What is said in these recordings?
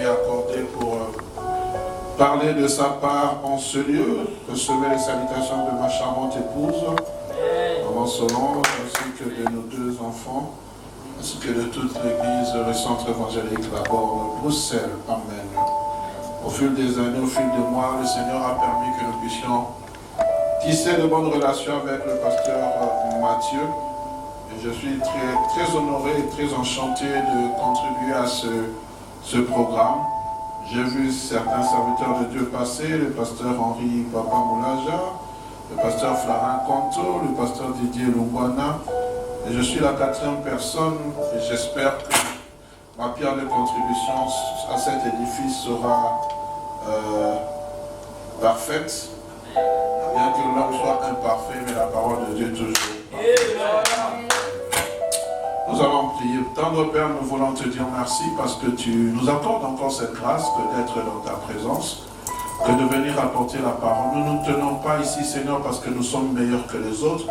m'est accordé pour parler de sa part en ce lieu. Recevez les salutations de ma charmante épouse, Maman Solange, ainsi que de nos deux enfants, ainsi que de toute l'église, le centre évangélique Laborde, Bruxelles. Amen. Au fil des années, au fil des mois, le Seigneur a permis que nous puissions tisser de bonnes relations avec le pasteur Mathieu. Et je suis très honoré et très enchanté de contribuer à ce programme. J'ai vu certains serviteurs de Dieu passer, le pasteur Henri Papa Moulaja, le pasteur Flarin Conto, le pasteur Didier Lungwana. Et je suis la 4e personne et j'espère que ma pierre de contribution à cet édifice sera parfaite. Bien que l'homme soit imparfait, mais la parole de Dieu toujours. Nous allons prier. Tendre Père, nous voulons te dire merci parce que tu nous accordes encore cette grâce d'être dans ta présence, que de venir apporter la parole. Nous ne nous tenons pas ici, Seigneur, parce que nous sommes meilleurs que les autres,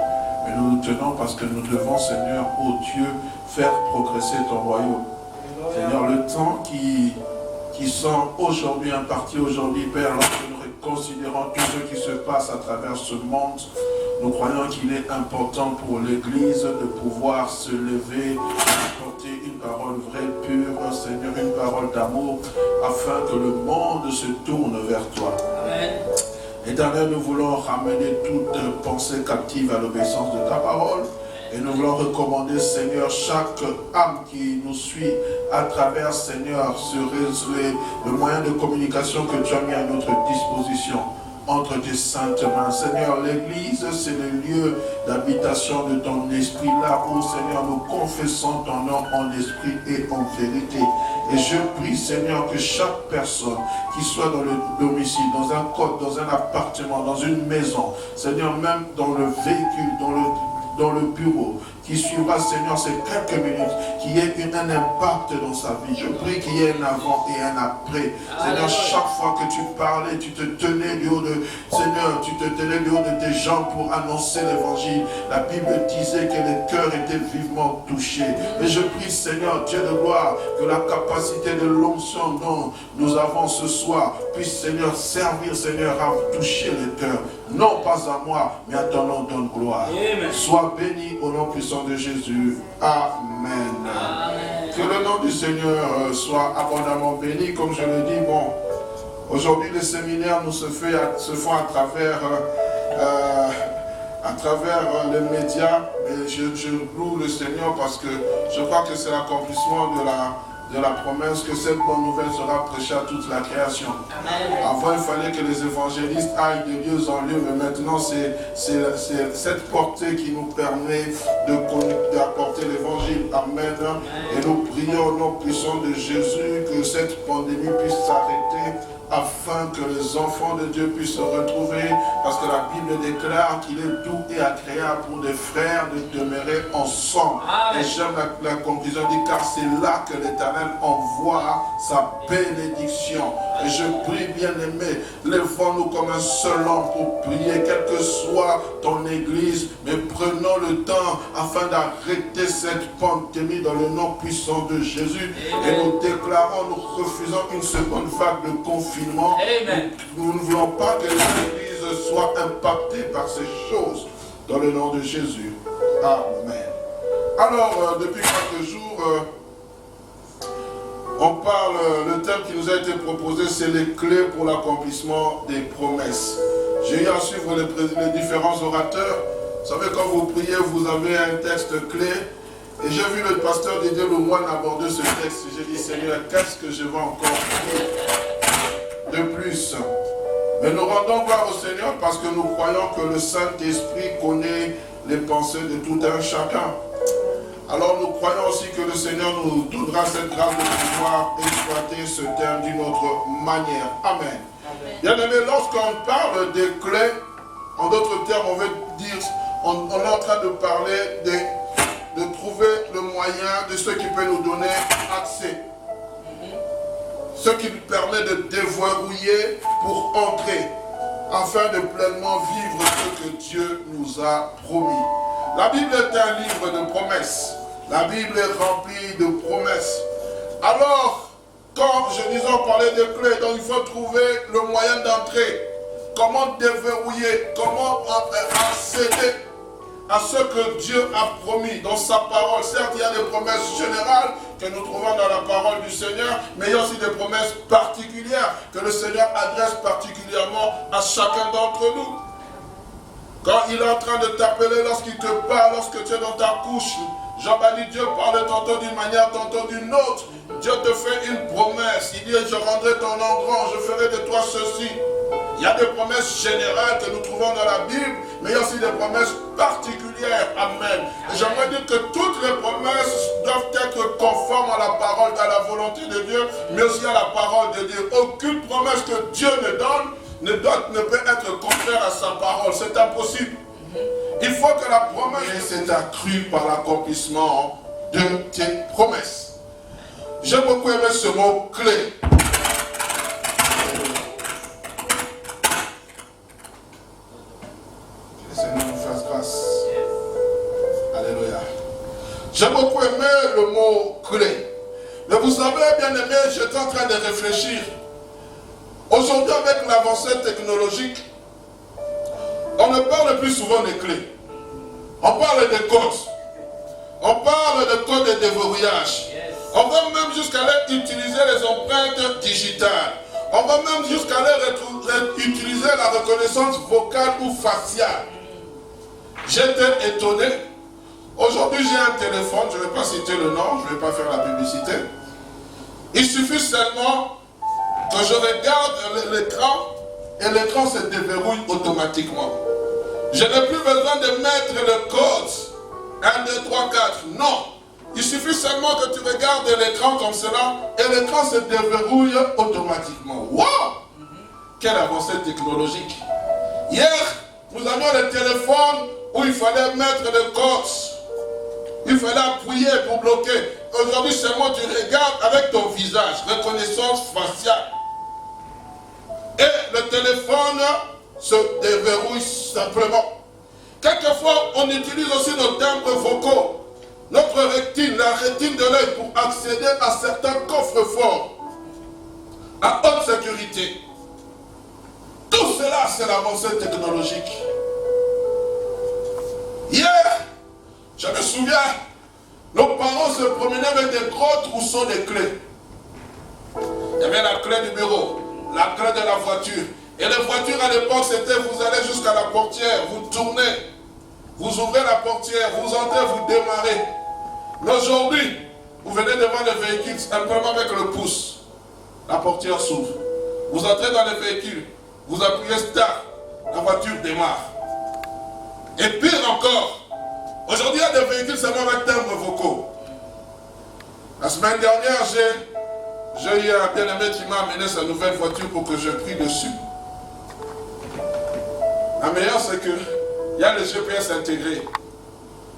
mais nous nous tenons parce que nous devons, Seigneur, ô Dieu, faire progresser ton royaume. Seigneur, le temps qui sont aujourd'hui impartis aujourd'hui, Père, lorsque nous considérons tout ce qui se passe à travers ce monde, nous croyons qu'il est important pour l'Église de pouvoir se lever, apporter une parole vraie, pure, Seigneur, une parole d'amour, afin que le monde se tourne vers toi. Amen. Éternel, nous voulons ramener toute pensée captive à l'obéissance de ta parole. Et nous voulons recommander, Seigneur, chaque âme qui nous suit à travers, Seigneur, le moyen de communication que tu as mis à notre disposition entre tes saintes mains. Seigneur, l'Église, c'est le lieu d'habitation de ton esprit, là où, Seigneur, nous confessons ton nom en esprit et en vérité. Et je prie, Seigneur, que chaque personne qui soit dans le domicile, dans un code, dans un appartement, dans une maison, Seigneur, même dans le véhicule, dans le bureau, qui suivra, Seigneur, ces quelques minutes, qu'il y ait un impact dans sa vie. Je prie qu'il y ait un avant et un après. Seigneur, chaque fois que tu parlais, tu te tenais du haut de, Seigneur, tu te tenais du haut de tes jambes pour annoncer l'évangile. La Bible disait que les cœurs étaient vivement touchés. Et je prie, Seigneur, Dieu de gloire, que la capacité de l'onction dont nous avons ce soir puisse, Seigneur, servir, Seigneur, à toucher les cœurs. Non pas à moi, mais à ton nom donne gloire. Amen. Sois béni au nom puissant de Jésus. Amen. Amen. Que le nom du Seigneur soit abondamment béni. Comme je le dis, bon, aujourd'hui les séminaires nous se font à travers les médias. Mais je loue le Seigneur parce que je crois que c'est l'accomplissement de la promesse que cette bonne nouvelle sera prêchée à toute la création. Amen. Avant, il fallait que les évangélistes aillent de lieu en lieu, mais maintenant, c'est cette portée qui nous permet d'apporter l'évangile. Amen. Et nous prions au nom puissant de Jésus que cette pandémie puisse s'arrêter, afin que les enfants de Dieu puissent se retrouver, parce que la Bible déclare qu'il est doux et agréable pour des frères de demeurer ensemble. Amen. Et j'aime la conclusion dit, car c'est là que l'Éternel envoie sa bénédiction. Et je prie, bien-aimé, lèvons-nous comme un seul homme pour prier, quelle que soit ton église, mais prenons le temps afin d'arrêter cette pandémie dans le nom puissant de Jésus. Amen. Et nous déclarons, nous refusons une seconde vague de confinement. Amen. Nous ne voulons pas que l'Église soit impactée par ces choses dans le nom de Jésus. Amen. Alors, depuis quelques jours, on parle, le thème qui nous a été proposé, c'est les clés pour l'accomplissement des promesses. J'ai eu à suivre les différents orateurs. Vous savez, quand vous priez, vous avez un texte clé. Et j'ai vu le pasteur Didier Lungwana aborder ce texte. J'ai dit, Seigneur, qu'est-ce que je vais encore prier de plus? Mais nous rendons gloire au Seigneur parce que nous croyons que le Saint-Esprit connaît les pensées de tout un chacun. Alors nous croyons aussi que le Seigneur nous donnera cette grâce de pouvoir exploiter ce thème d'une autre manière. Amen. Bien-aimé, lorsqu'on parle des clés, en d'autres termes, on veut dire, on est en train de parler de trouver le moyen de ce qui peut nous donner accès. Ce qui nous permet de déverrouiller pour entrer, afin de pleinement vivre ce que Dieu nous a promis. La Bible est un livre de promesses. La Bible est remplie de promesses. Alors, Quand je disais, on parlait de clés, donc il faut trouver le moyen d'entrer. Comment déverrouiller, comment accéder à ce que Dieu a promis dans sa parole. Certes, il y a des promesses générales que nous trouvons dans la parole du Seigneur, mais il y a aussi des promesses particulières que le Seigneur adresse particulièrement à chacun d'entre nous. Quand il est en train de t'appeler, lorsqu'il te parle, lorsque tu es dans ta couche, Job a dit, Dieu parle tantôt d'une manière, tantôt d'une autre. Dieu te fait une promesse. Il dit, je rendrai ton nom grand, je ferai de toi ceci. Il y a des promesses générales que nous trouvons dans la Bible, mais il y a aussi des promesses particulières. Amen. Et j'aimerais dire que toutes les promesses doivent être conformes à la parole, à la volonté de Dieu, mais aussi à la parole de Dieu. Aucune promesse que Dieu ne donne ne peut être contraire à sa parole. C'est impossible. Il faut que la promesse s'est accrue par l'accomplissement de tes promesses. J'ai beaucoup aimé ce mot clé. Que le Seigneur nous fasse grâce. Alléluia. J'ai beaucoup aimé le mot clé. Mais vous savez, bien aimé, j'étais en train de réfléchir. Aujourd'hui, avec l'avancée technologique, on ne parle plus souvent des clés. On parle des codes. On parle de codes de déverrouillage. On va même jusqu'à utiliser les empreintes digitales. On va même jusqu'à utiliser la reconnaissance vocale ou faciale. J'étais étonné. Aujourd'hui, j'ai un téléphone, je ne vais pas citer le nom, je ne vais pas faire la publicité. Il suffit seulement que je regarde l'écran et l'écran se déverrouille automatiquement. Je n'ai plus besoin de mettre le code 1, 2, 3, 4. Non. Il suffit seulement que tu regardes l'écran comme cela et l'écran se déverrouille automatiquement. Wow! Quelle avancée technologique. Hier, nous avions le téléphone où il fallait mettre le code. Il fallait appuyer pour bloquer. Aujourd'hui, seulement tu regardes avec ton visage, reconnaissance faciale. Et le téléphone se déverrouille simplement. Quelquefois, on utilise aussi nos timbres vocaux. Notre rétine, la rétine de l'œil pour accéder à certains coffres forts à haute sécurité. Tout cela, c'est l'avancée technologique. Hier, je me souviens, nos parents se promenaient avec des gros trousseaux de clés. Il y avait la clé du bureau, la clé de la voiture. Et les voitures à l'époque, c'était vous allez jusqu'à la portière, vous tournez, vous ouvrez la portière, vous entrez, vous démarrez. Mais aujourd'hui, vous venez devant le véhicule simplement avec le pouce. La portière s'ouvre. Vous entrez dans le véhicule, vous appuyez start, la voiture démarre. Et pire encore, aujourd'hui il y a des véhicules seulement avec timbres vocaux. La semaine dernière, j'ai eu un bien-aimé qui m'a amené sa nouvelle voiture pour que je prie dessus. La meilleure, c'est qu'il y a le GPS intégré.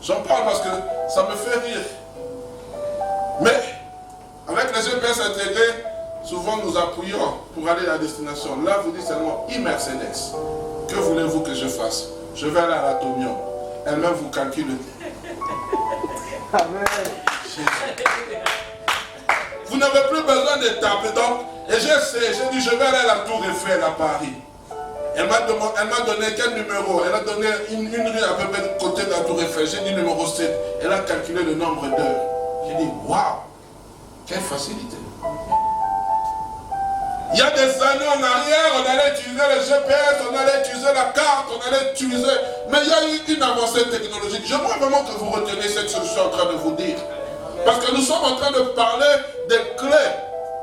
J'en parle parce que ça me fait rire. Mais, avec le GPS intégré, souvent nous appuyons pour aller à la destination. Là, vous dites seulement e-Mercedes. Que voulez-vous que je fasse? Je vais aller à l'Atomium. Elle-même vous calcule. Amen. Vous n'avez plus besoin de taper. Donc, et j'ai dit, je vais aller à la Tour Eiffel à Paris. Elle m'a donné quel numéro? Elle a donné une rue à peu près de côté de la Tour Eiffel. J'ai dit numéro 7. Elle a calculé le nombre d'heures. J'ai dit, waouh, quelle facilité. Il y a des années en arrière, on allait utiliser le GPS, on allait utiliser la carte, on allait utiliser... Mais il y a eu une avancée technologique. J'aimerais vraiment que vous reteniez ce que je suis en train de vous dire. Parce que nous sommes en train de parler des clés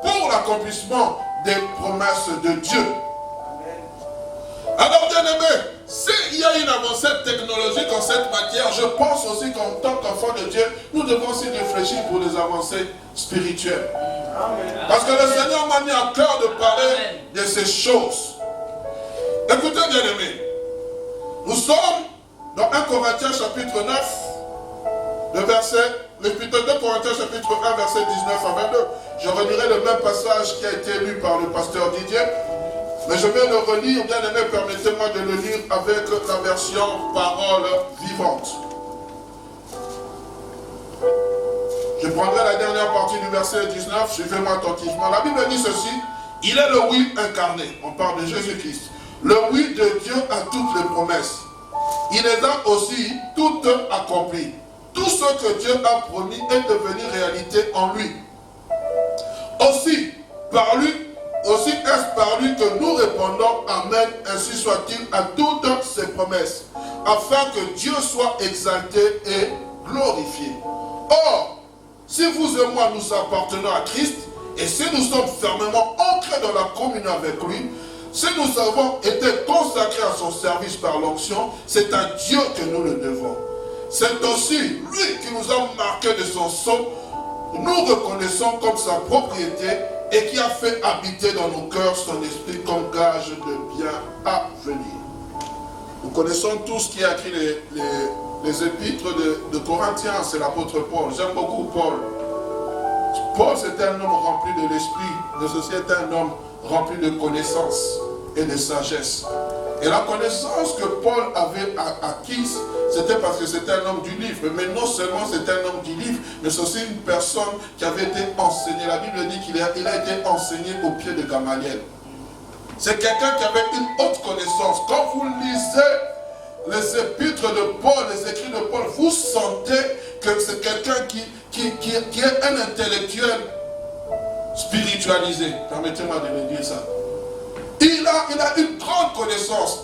pour l'accomplissement des promesses de Dieu. Alors, bien aimé, s'il y a une avancée technologique en cette matière, je pense aussi qu'en tant qu'enfants de Dieu, nous devons aussi réfléchir pour les avancées spirituelles. Amen. Parce que le Seigneur m'a mis à cœur de parler de ces choses. Écoutez, bien aimé, nous sommes dans 1 Corinthiens chapitre 9, le 2 Corinthiens chapitre 1, verset 19 à 22. Je relirai le même passage qui a été lu par le pasteur Didier. Mais je vais le relire, bien aimé, permettez-moi de le lire avec la version parole vivante. Je prendrai la dernière partie du verset 19, suivez-moi attentivement. La Bible dit ceci, il est le oui incarné. On parle de Jésus-Christ. Le oui de Dieu a toutes les promesses. Il les a aussi toutes accomplies. Tout ce que Dieu a promis est devenu réalité en lui. Aussi est-ce par lui que nous répondons Amen, ainsi soit-il à toutes ses promesses, afin que Dieu soit exalté et glorifié. Or, si vous et moi nous appartenons à Christ, et si nous sommes fermement ancrés dans la communion avec lui, si nous avons été consacrés à son service par l'onction, c'est à Dieu que nous le devons. C'est aussi lui qui nous a marqués de son sceau, nous reconnaissons comme sa propriété et qui a fait habiter dans nos cœurs son esprit comme gage de bien à venir. Nous connaissons tous qui a écrit les épîtres de Corinthiens, c'est l'apôtre Paul. J'aime beaucoup Paul. Paul, c'était un homme rempli de l'esprit, mais aussi était un homme rempli de connaissances et de sagesse. Et la connaissance que Paul avait acquise, c'était parce que c'était un homme du livre. Mais non seulement c'était un homme du livre, mais c'est aussi une personne qui avait été enseignée. La Bible dit qu'il a été enseigné au pied de Gamaliel. C'est quelqu'un qui avait une haute connaissance. Quand vous lisez les épîtres de Paul, les écrits de Paul, vous sentez que c'est quelqu'un qui est un intellectuel spiritualisé. Permettez-moi de le dire ça. Il a une grande connaissance.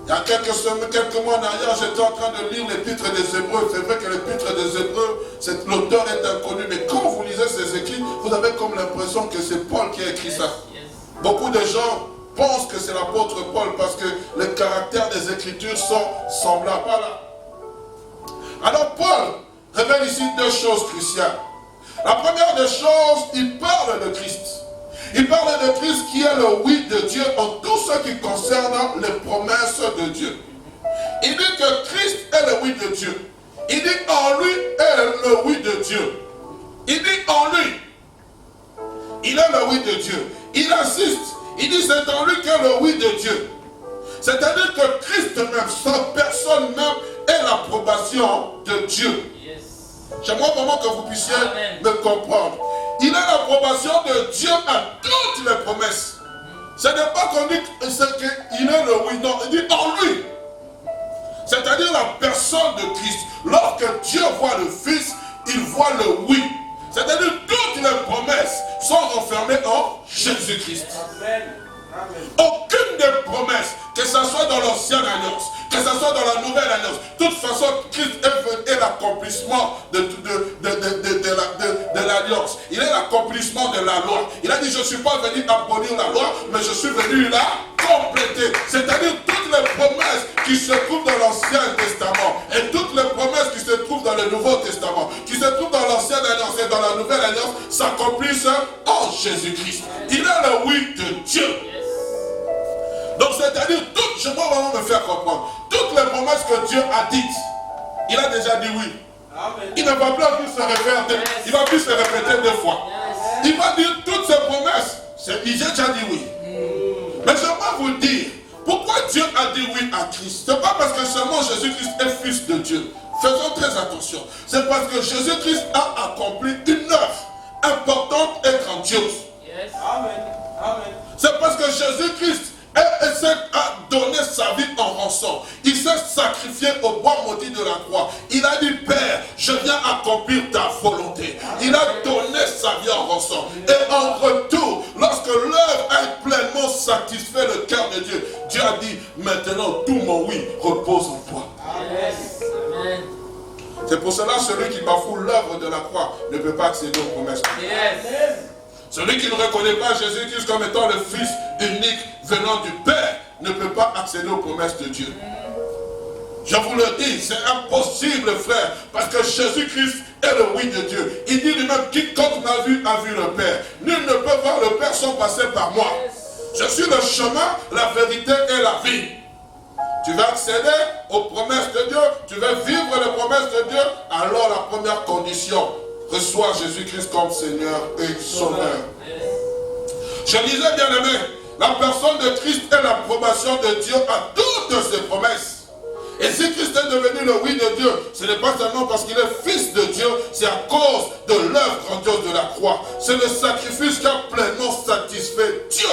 Il y a quelques mois en arrière, j'étais en train de lire l'épître des Hébreux. C'est vrai que l'épître des Hébreux, l'auteur est inconnu, mais quand vous lisez ces écrits, vous avez comme l'impression que c'est Paul qui a écrit ça. Beaucoup de gens pensent que c'est l'apôtre Paul parce que les caractères des Écritures sont semblables. Voilà. Alors Paul révèle ici deux choses cruciales. La première des choses, il parle de Christ. Il parle de Christ qui est le oui de Dieu en tout ce qui concerne les promesses de Dieu. Il dit que Christ est le oui de Dieu. Il dit en lui est le oui de Dieu. Il dit en lui, il est le oui de Dieu. Il insiste, il dit c'est en lui qu'est le oui de Dieu. C'est-à-dire que Christ même, sa personne même, est l'approbation de Dieu. J'aimerais vraiment que vous puissiez me comprendre. Il a l'approbation de Dieu à toutes les promesses. Ce n'est pas qu'on dit qu'il est le oui, non, il dit en lui. C'est-à-dire la personne de Christ. Lorsque Dieu voit le Fils, il voit le oui. C'est-à-dire toutes les promesses sont renfermées en Jésus-Christ. Aucune des promesses, que ce soit dans l'ancienne alliance, que ce soit dans la nouvelle alliance, de toute façon, Christ est l'accomplissement de l'alliance. Il est l'accomplissement de la loi. Il a dit, je ne suis pas venu abolir la loi, mais je suis venu la compléter. C'est-à-dire toutes les promesses qui se trouvent dans l'Ancien Testament et toutes les promesses qui se trouvent dans le Nouveau Testament, qui se trouvent dans l'Ancienne Alliance et dans la Nouvelle Alliance, s'accomplissent en Jésus-Christ. Il est le oui de Dieu. Donc c'est-à-dire, je dois vraiment me faire comprendre, toutes les promesses que Dieu a dites, il a déjà dit oui. Amen. Il ne va plus se répéter, il va plus se répéter deux fois. Il va dire toutes ces promesses, il a déjà dit oui. Mais j'aimerais vous dire, pourquoi Dieu a dit oui à Christ? Ce n'est pas parce que seulement Jésus-Christ est fils de Dieu. Faisons très attention. C'est parce que Jésus-Christ a accompli une œuvre importante et grandiose. Yes. Amen. Amen. C'est parce que Jésus-Christ a donné sa vie en rançon. Il s'est sacrifié au bois maudit de la croix. Il a dit, Père, je viens accomplir ta volonté. Il a donné sa vie en rançon. Et en retour, lorsque l'œuvre a pleinement satisfait le cœur de Dieu, Dieu a dit, maintenant tout mon oui repose en toi. Amen. C'est pour cela celui qui bafoue l'œuvre de la croix ne peut pas accéder aux promesses. Yes. Celui qui ne reconnaît pas Jésus-Christ comme étant le Fils unique venant du Père ne peut pas accéder aux promesses de Dieu. Je vous le dis, c'est impossible, frère, parce que Jésus-Christ est le oui de Dieu. Il dit lui-même, quiconque m'a vu a vu le Père. Nul ne peut voir le Père sans passer par moi. Je suis le chemin, la vérité et la vie. Tu vas accéder aux promesses de Dieu, tu vas vivre les promesses de Dieu, alors la première condition, reçois Jésus-Christ comme Seigneur et Sauveur. Je disais, bien aimé, la personne de Christ est l'approbation de Dieu à toutes ses promesses. Et si Christ est devenu le oui de Dieu, ce n'est pas seulement parce qu'il est fils de Dieu, c'est à cause de l'œuvre grandiose de la croix. C'est le sacrifice qui a pleinement satisfait Dieu.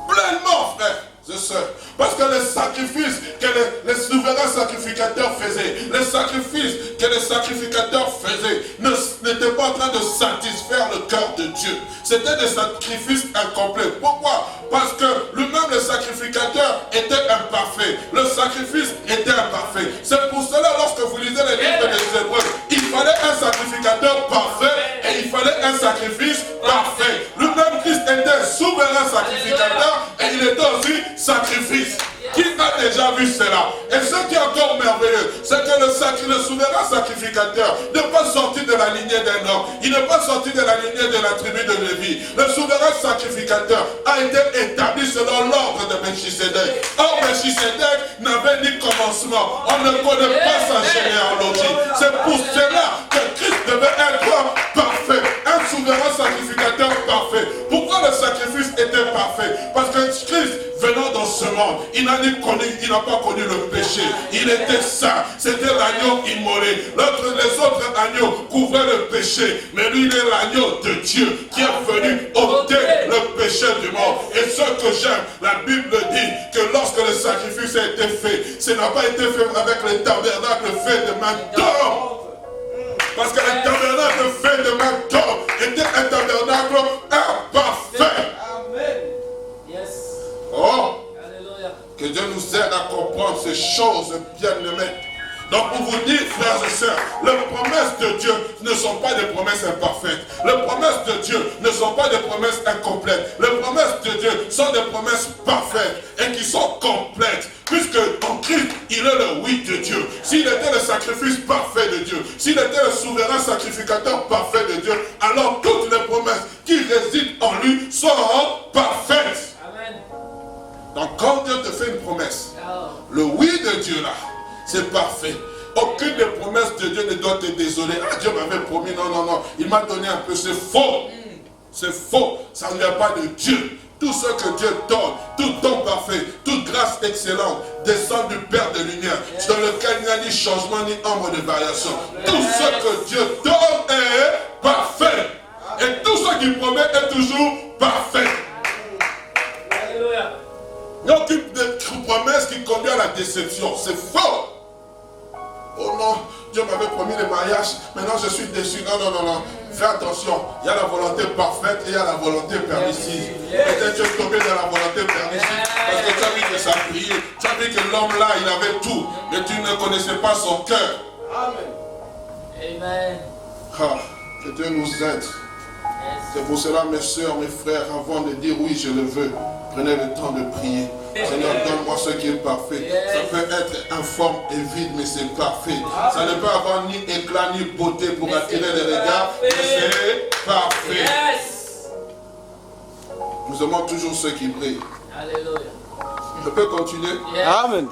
Pleinement, frère et sœurs. Parce que les sacrifices que les souverains sacrificateurs faisaient, les sacrifices que les sacrificateurs faisaient, n'étaient pas en train de satisfaire le cœur de Dieu. C'était des sacrifices incomplets. Pourquoi? Parce que lui-même, le sacrificateur, était imparfait. Le sacrifice était imparfait. C'est pour cela, lorsque vous lisez les livres des Hébreux, il fallait un sacrificateur parfait et il fallait un sacrifice parfait. Lui-même, Christ était souverain sacrificateur et il était aussi sacrifice. Qui a déjà vu cela? Et ce qui est encore merveilleux, c'est que le souverain sacrificateur n'est pas sorti de la lignée d'un homme. Il n'est pas sorti de la lignée de la tribu de Lévi. Le souverain sacrificateur a été établi selon l'ordre de Melchisédek. Or, Melchisédek n'avait ni commencement. On ne connaît pas sa généalogie. C'est pour cela que Christ devait être parfait. Un souverain sacrificateur parfait. Pourquoi le sacrifice était parfait? Parce que Christ, venant dans ce monde, il n'a pas connu le péché. Il était saint. C'était l'agneau immolé. Les autres agneaux couvraient le péché. Mais lui, il est l'agneau de Dieu qui est venu ôter le péché du monde. Et ce que j'aime, la Bible dit que lorsque le sacrifice a été fait, ce n'a pas été fait avec le tabernacle fait de main d'homme. Parce que le tabernacle fait de main d'homme était un tabernacle imparfait. Amen. Yes. Oh, Alléluia. que Dieu nous aide à comprendre ces choses bien-aimées. Donc pour vous dire, frères et sœurs, les promesses de Dieu ne sont pas des promesses imparfaites. Les promesses de Dieu ne sont pas des promesses incomplètes. Les promesses de Dieu sont des promesses parfaites et qui sont complètes. Puisque en Christ, il est le oui de Dieu. S'il était le sacrifice parfait de Dieu, s'il était le souverain sacrificateur parfait de Dieu, alors toutes les promesses qui résident en lui sont parfaites. Amen. Donc quand Dieu te fait une promesse, le oui de Dieu là, c'est parfait. Aucune des promesses de Dieu ne doit te désoler. Ah, Dieu m'avait promis, non, il m'a donné un peu, c'est faux. C'est faux, ça ne vient pas de Dieu. Tout ce que Dieu donne, tout don parfait, toute grâce excellente, descend du Père de lumière, dans lequel il n'y a ni changement ni ombre de variation. Tout ce que Dieu donne est parfait. Et tout ce qu'il promet est toujours parfait. Alléluia. Il n'y a aucune promesse qui conduit à la déception. C'est faux. Oh non, Dieu m'avait promis le mariage, maintenant je suis déçu. Non. Fais attention, il y a la volonté parfaite et il y a la volonté permissive. Peut-être tu es tombé dans la volonté permissive parce que tu as vu que ça priait. Tu as vu que l'homme là, il avait tout, mais tu ne connaissais pas son cœur. Amen. Ah, que Dieu nous aide. C'est pour cela, mes soeurs, mes frères, avant de dire oui, je le veux, prenez le temps de prier. Seigneur, donne-moi ce qui est parfait. Ça peut être informe et vide, mais c'est parfait. Ça ne peut avoir ni éclat ni beauté pour attirer les regards, mais c'est parfait. Nous aimons toujours ceux qui brillent. Alléluia. Je peux continuer? Amen.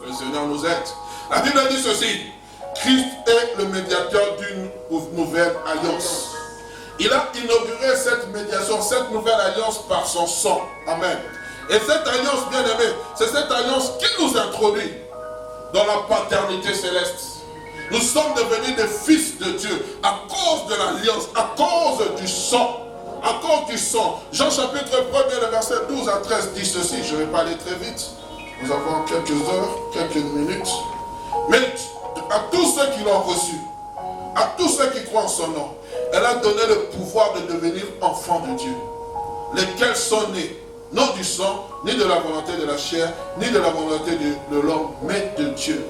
Le Seigneur nous aide. La Bible dit ceci. Christ est le médiateur d'une nouvelle alliance. Il a inauguré cette médiation, cette nouvelle alliance par son sang. Amen. Et cette alliance, bien aimée, c'est cette alliance qui nous introduit dans la paternité céleste. Nous sommes devenus des fils de Dieu à cause de l'alliance, à cause du sang. À cause du sang. Jean chapitre 1, le verset 12 à 13 dit ceci. Je ne vais pas aller très vite. Nous avons quelques heures, quelques minutes. Mais à tous ceux qui l'ont reçu, à tous ceux qui croient en son nom, elle a donné le pouvoir de devenir enfants de Dieu. Lesquels sont nés, non du sang, ni de la volonté de la chair, ni de la volonté de l'homme, mais de Dieu.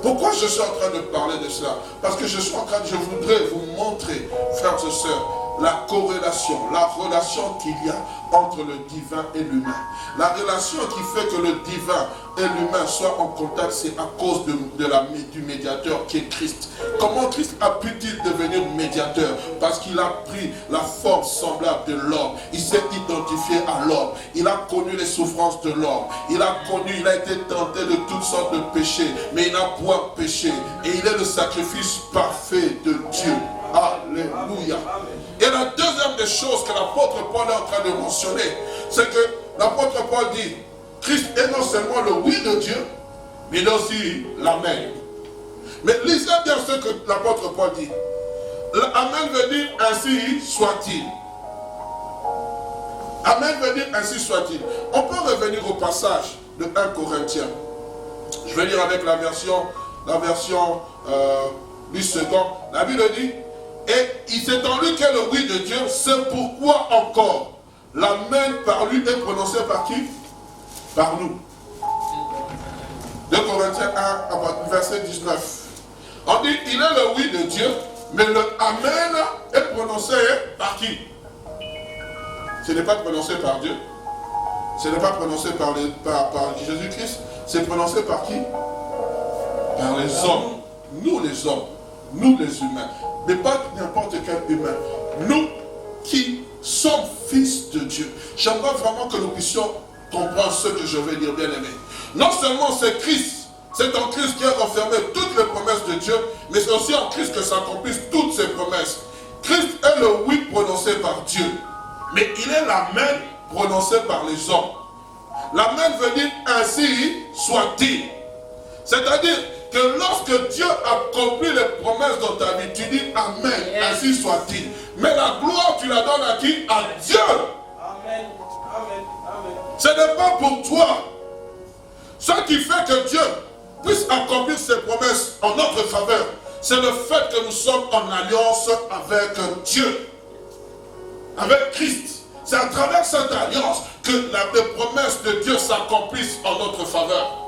Pourquoi je suis en train de parler de cela? Parce que je voudrais vous montrer, frères et sœurs, la corrélation, la relation qu'il y a entre le divin et l'humain. La relation qui fait que le divin et l'humain soient en contact, c'est à cause du médiateur qui est Christ. Comment Christ a pu-t-il devenir médiateur? Parce qu'il a pris la forme semblable de l'homme. Il s'est identifié à l'homme. Il a connu les souffrances de l'homme. Il a été tenté de toutes sortes de péchés, mais il n'a point péché. Et il est le sacrifice parfait de Dieu. Alléluia. Et la deuxième des choses que l'apôtre Paul est en train de mentionner, c'est que l'apôtre Paul dit Christ est non seulement le oui de Dieu, mais il est aussi l'amen. Mais lisez bien ce que l'apôtre Paul dit. Amen veut dire ainsi soit-il. Amen veut dire ainsi soit-il. On peut revenir au passage de 1 Corinthiens. Je vais lire avec la version du second. La Bible dit, et il s'est en lui qu'est le oui de Dieu, c'est pourquoi encore l'amen par lui est prononcé par qui? Par nous. 2 Corinthiens 1, verset 19. On dit, il est le oui de Dieu, mais le amen est prononcé par qui? Ce n'est pas prononcé par Dieu. Ce n'est pas prononcé par Jésus-Christ. C'est prononcé par qui? Par les hommes. Nous les hommes. Nous les humains. Mais pas n'importe quel humain. Nous qui sommes fils de Dieu. J'aimerais vraiment que nous puissions comprendre ce que je vais dire, bien aimé. Non seulement c'est Christ, c'est en Christ qui a renfermé toutes les promesses de Dieu, mais c'est aussi en Christ que s'accomplissent toutes ces promesses. Christ est le oui prononcé par Dieu, mais il est l'amen prononcé par les hommes. L'amen veut dire ainsi soit-il. C'est-à-dire que lorsque Dieu accomplit les promesses dans ta vie, tu dis amen, ainsi soit-il. Mais la gloire, tu la donnes à qui? À Dieu. Amen. Amen. Amen. Ce n'est pas pour toi. Ce qui fait que Dieu puisse accomplir ses promesses en notre faveur, c'est le fait que nous sommes en alliance avec Dieu, avec Christ. C'est à travers cette alliance que les promesses de Dieu s'accomplissent en notre faveur.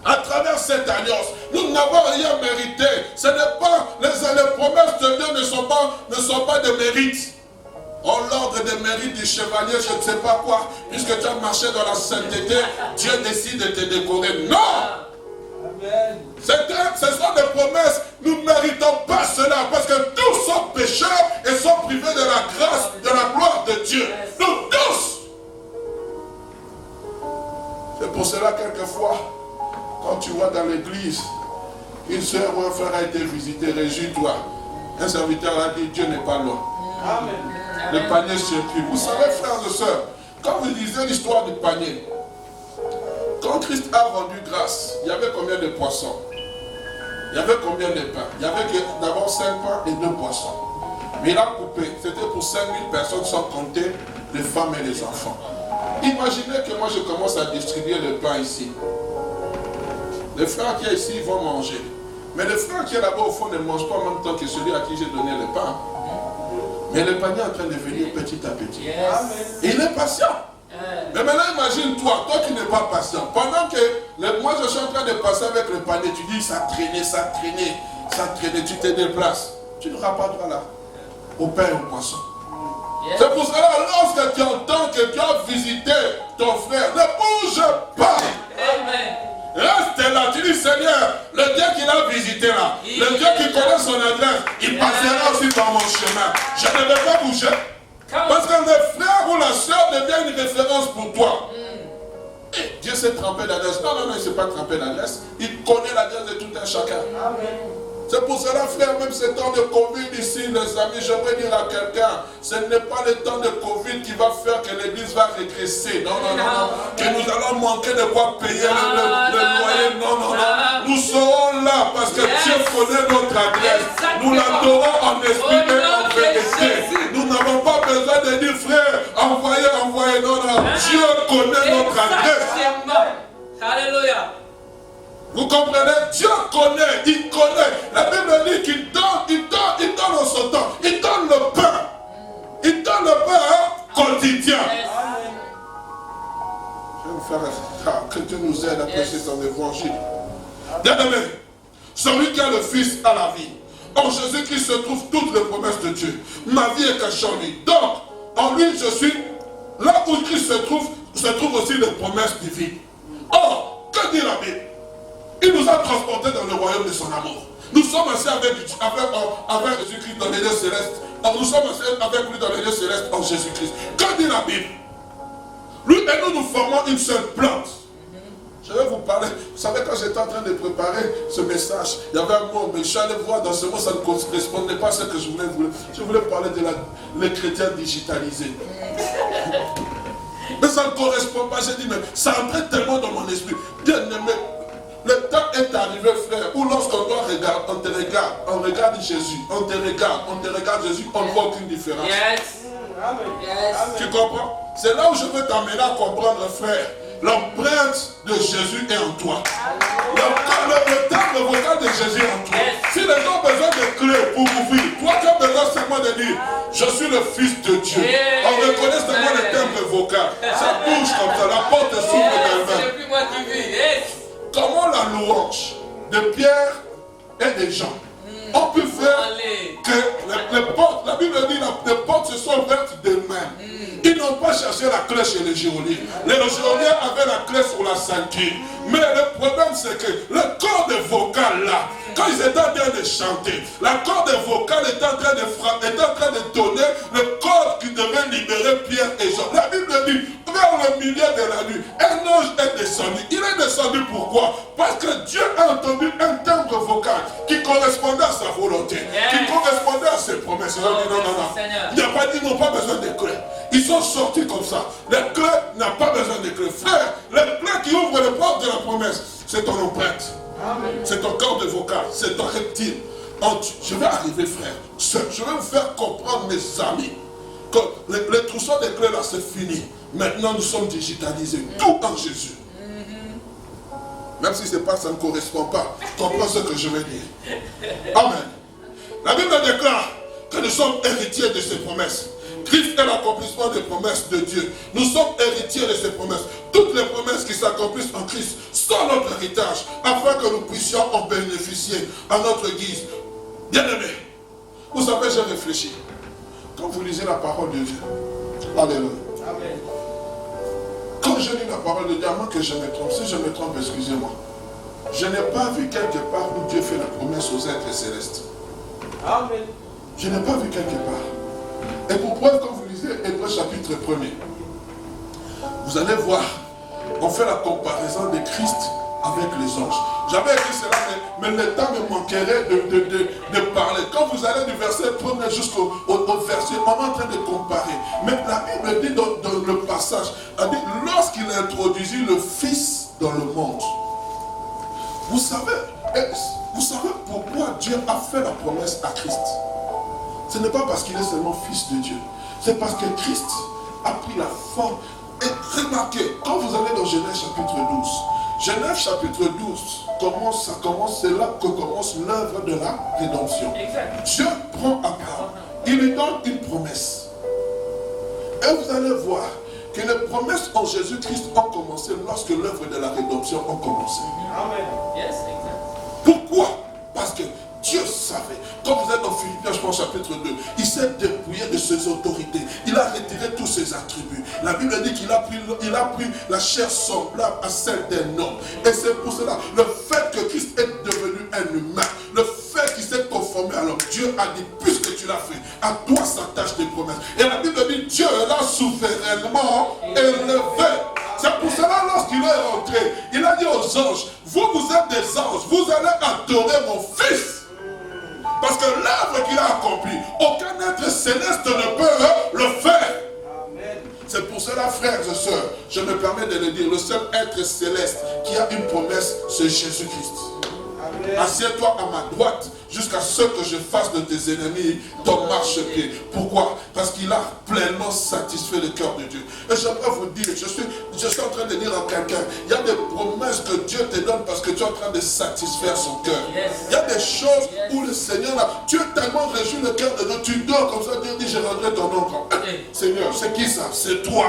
À travers cette alliance, nous n'avons rien mérité. Ce n'est pas, les promesses de Dieu ne sont pas de mérite. Oh, l'ordre des mérites du chevalier, je ne sais pas quoi, puisque tu as marché dans la sainteté, Dieu décide de te décorer. Non! Amen. Ce sont des promesses, nous ne méritons pas cela, parce que tous sont pécheurs et sont privés de la grâce, de la gloire de Dieu. Nous tous! C'est pour cela, quelquefois, quand tu vois dans l'église, une soeur ou un frère a été visité, réjouis-toi. Un serviteur a dit, Dieu n'est pas loin. Amen. Le panier circule. Vous savez, frères et sœurs, quand vous lisez l'histoire du panier, quand Christ a rendu grâce, il y avait combien de poissons? Il y avait combien de pains? Il y avait d'abord 5 pains et 2 poissons. Mais il a coupé. C'était pour 5000 personnes sans compter les femmes et les enfants. Imaginez que moi je commence à distribuer le pain ici. Les frères qui sont ici vont manger. Mais les frères qui sont là-bas au fond ne mangent pas en même temps que celui à qui j'ai donné le pain. Mais le panier est en train de venir petit à petit. Yes. Et il est patient. Mais maintenant imagine-toi, toi qui n'es pas patient. Pendant que moi je suis en train de passer avec le panier, tu dis ça traînait, ça traînait, ça traînait, tu te déplaces. Tu n'auras pas droit là, au pain et au poisson. Yes. C'est pour cela, lorsque tu entends que tu as visité ton frère, ne bouge pas. Amen. Reste là, tu dis Seigneur, le Dieu qu'il a visité là, le Dieu qui connaît son adresse, il passera aussi dans mon chemin. Je ne vais pas bouger. Parce que le frère ou la soeur devient une référence pour toi. Et Dieu s'est trompé d'adresse. Non, il ne s'est pas trompé d'adresse. Il connaît l'adresse de tout un chacun. Amen. C'est pour cela, frère, même ce temps de Covid ici, les amis, j'aimerais dire à quelqu'un, ce n'est pas le temps de Covid qui va faire que l'église va régresser. Non. Que nous allons manquer de quoi payer le loyer. Non. Nous serons là parce que Dieu connaît notre adresse. Nous l'adorons en esprit et en vérité. Nous n'avons pas besoin de dire, frère, envoyez. Non. Dieu connaît notre adresse. Alléluia. Vous comprenez? Dieu connaît, il connaît. La Bible dit qu'il donne en son temps. Il donne le pain. Il donne le pain quotidien. Je vais me faire que Dieu nous aide à prêcher son évangile. Bien-aimé, celui qui a le Fils a la vie. En Jésus-Christ se trouvent toutes les promesses de Dieu. Ma vie est cachée en lui. Donc, en lui, je suis là où Christ se trouve aussi les promesses divines. Or, que dit la Bible? Il nous a transportés dans le royaume de son amour. Nous sommes assis avec Jésus-Christ dans les lieux célestes. Nous sommes assis avec lui dans les lieux célestes en Jésus-Christ. Que dit la Bible? Lui et nous formons une seule plante. Je vais vous parler. Vous savez, quand j'étais en train de préparer ce message, il y avait un mot, mais je suis allé voir dans ce mot, ça ne correspondait pas à ce que je voulais. Je voulais parler de les chrétiens digitalisés. Mais ça ne correspond pas. J'ai dit, mais ça entrait tellement dans mon esprit. Bien aimé, le temps est arrivé, frère, où lorsqu'on doit regarder, on regarde Jésus, on te regarde Jésus, on ne voit aucune différence. Yes. Tu comprends? C'est là où je veux t'amener à comprendre, frère. L'empreinte de Jésus est en toi. Le timbre vocal de Jésus est en toi. Si les gens ont besoin de clés pour ouvrir, toi tu as besoin seulement de dire, je suis le Fils de Dieu. On reconnaît seulement le timbre vocal. Ça bouge comme ça, la porte s'ouvre d'elle-même. C'est plus moi qui vis. Yes. Comment la louange de Pierre et des gens ont pu faire que les portes, la Bible dit, les portes se sont ouvertes d'elles-mêmes. Ils n'ont pas cherché la clé chez les géoliers. Les géoliers avaient la clé sur la ceinture. Mais le problème, c'est que le corps de vocal là, quand ils étaient en train de chanter, la corde vocale était en train de frapper, était en train de donner le corps qui devait libérer Pierre et Jean. La Bible dit, vers le milieu de la nuit, un ange est descendu. Il est descendu pourquoi? Parce que Dieu a entendu un timbre vocal qui correspondait à sa volonté, qui correspondait à ses promesses. Il a dit non. Il n'a pas dit, ils n'ont pas besoin de clés. Ils sont sortis comme ça. Les clés n'ont pas besoin de clés. Frère, les clés qui ouvrent les portes de la promesse, c'est ton empreinte. C'est ton corps de vocal, c'est ton reptile. Je vais arriver, frère. Je vais vous faire comprendre, mes amis, que les trousseaux de clés là, c'est fini. Maintenant, nous sommes digitalisés. Tout en Jésus. Même si ça ne correspond pas, comprends ce que je vais dire. Amen. La Bible déclare que nous sommes héritiers de ses promesses. Christ est l'accomplissement des promesses de Dieu. Nous sommes héritiers de ses promesses. Toutes les promesses qui s'accomplissent en Christ sont notre héritage, afin que nous puissions en bénéficier à notre guise. Bien-aimés, vous savez, j'ai réfléchi. Quand vous lisez la parole de Dieu, alléluia. Amen. Quand je lis la parole de Dieu, à moins que je me trompe, si je me trompe, excusez-moi. Je n'ai pas vu quelque part où Dieu fait la promesse aux êtres célestes. Amen. Je n'ai pas vu quelque part. Et pour preuve, quand vous lisez Hébreux chapitre 1er, vous allez voir, on fait la comparaison de Christ avec les anges. J'avais écrit cela, mais le temps me manquerait de parler. Quand vous allez du verset 1er jusqu'au verset, on est en train de comparer. Mais la Bible dit dans le passage, elle dit, lorsqu'il introduisit le Fils dans le monde, vous savez pourquoi Dieu a fait la promesse à Christ? Ce n'est pas parce qu'il est seulement Fils de Dieu. C'est parce que Christ a pris la forme. Et remarquez, quand vous allez dans Genèse chapitre 12, Genèse chapitre 12, c'est là que commence l'œuvre de la rédemption. Exact. Dieu prend Abraham, il lui donne une promesse. Et vous allez voir que les promesses en Jésus-Christ ont commencé lorsque l'œuvre de la rédemption a commencé. Amen. Yes, exact. Pourquoi? Parce que Dieu savait. Quand vous êtes dans Philippiens, je pense, chapitre 2, il s'est dépouillé de ses autorités. Il a retiré tous ses attributs. La Bible dit qu'il a pris la chair semblable à celle d'un homme. Et c'est pour cela, le fait que Christ est devenu un humain, le fait qu'il s'est conformé à l'homme, Dieu a dit, puisque tu l'as fait, à toi s'attachent des promesses. Et la Bible dit, Dieu l'a souverainement élevé. C'est pour cela, lorsqu'il est rentré, il a dit aux anges, vous êtes des anges, vous allez adorer mon Fils. Parce que l'œuvre qu'il a accomplie, aucun être céleste ne peut le faire. Amen. C'est pour cela, frères et sœurs, je me permets de le dire, le seul être céleste qui a une promesse, c'est Jésus-Christ. Assieds-toi à ma droite jusqu'à ce que je fasse de tes ennemis ton marchepied. Pourquoi? Parce qu'il a pleinement satisfait le cœur de Dieu. Et j'aimerais vous dire, je suis en train de dire à quelqu'un, il y a des promesses que Dieu te donne parce que tu es en train de satisfaire son cœur. Il y a des choses où le Seigneur, là, tu es tellement réjoui le cœur de Dieu, tu dors comme ça, Dieu dit, je rendrai ton nom. Seigneur, c'est qui ça? C'est toi.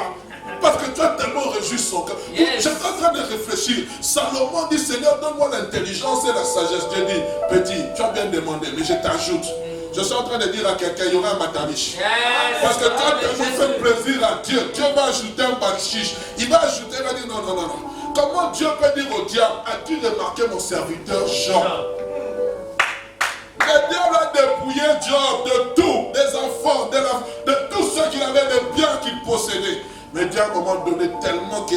Parce que tu as tellement réjoui son cœur. J'étais en train de réfléchir. Salomon dit, Seigneur, donne-moi l'intelligence et la sagesse. Dieu dit, petit, tu as bien demandé, mais je t'ajoute. Je suis en train de dire à quelqu'un, il y aura un matamiche. Parce que quand tu fais plaisir à Dieu, Dieu va ajouter un bachiche. Il va ajouter, il va dire, non. Comment Dieu peut dire au diable, as-tu remarqué mon serviteur Job? Le diable a dépouillé Job de tout, des enfants, de tous ceux qu'il avait, des biens qu'il possédait. Mais Dieu à un moment donné tellement que...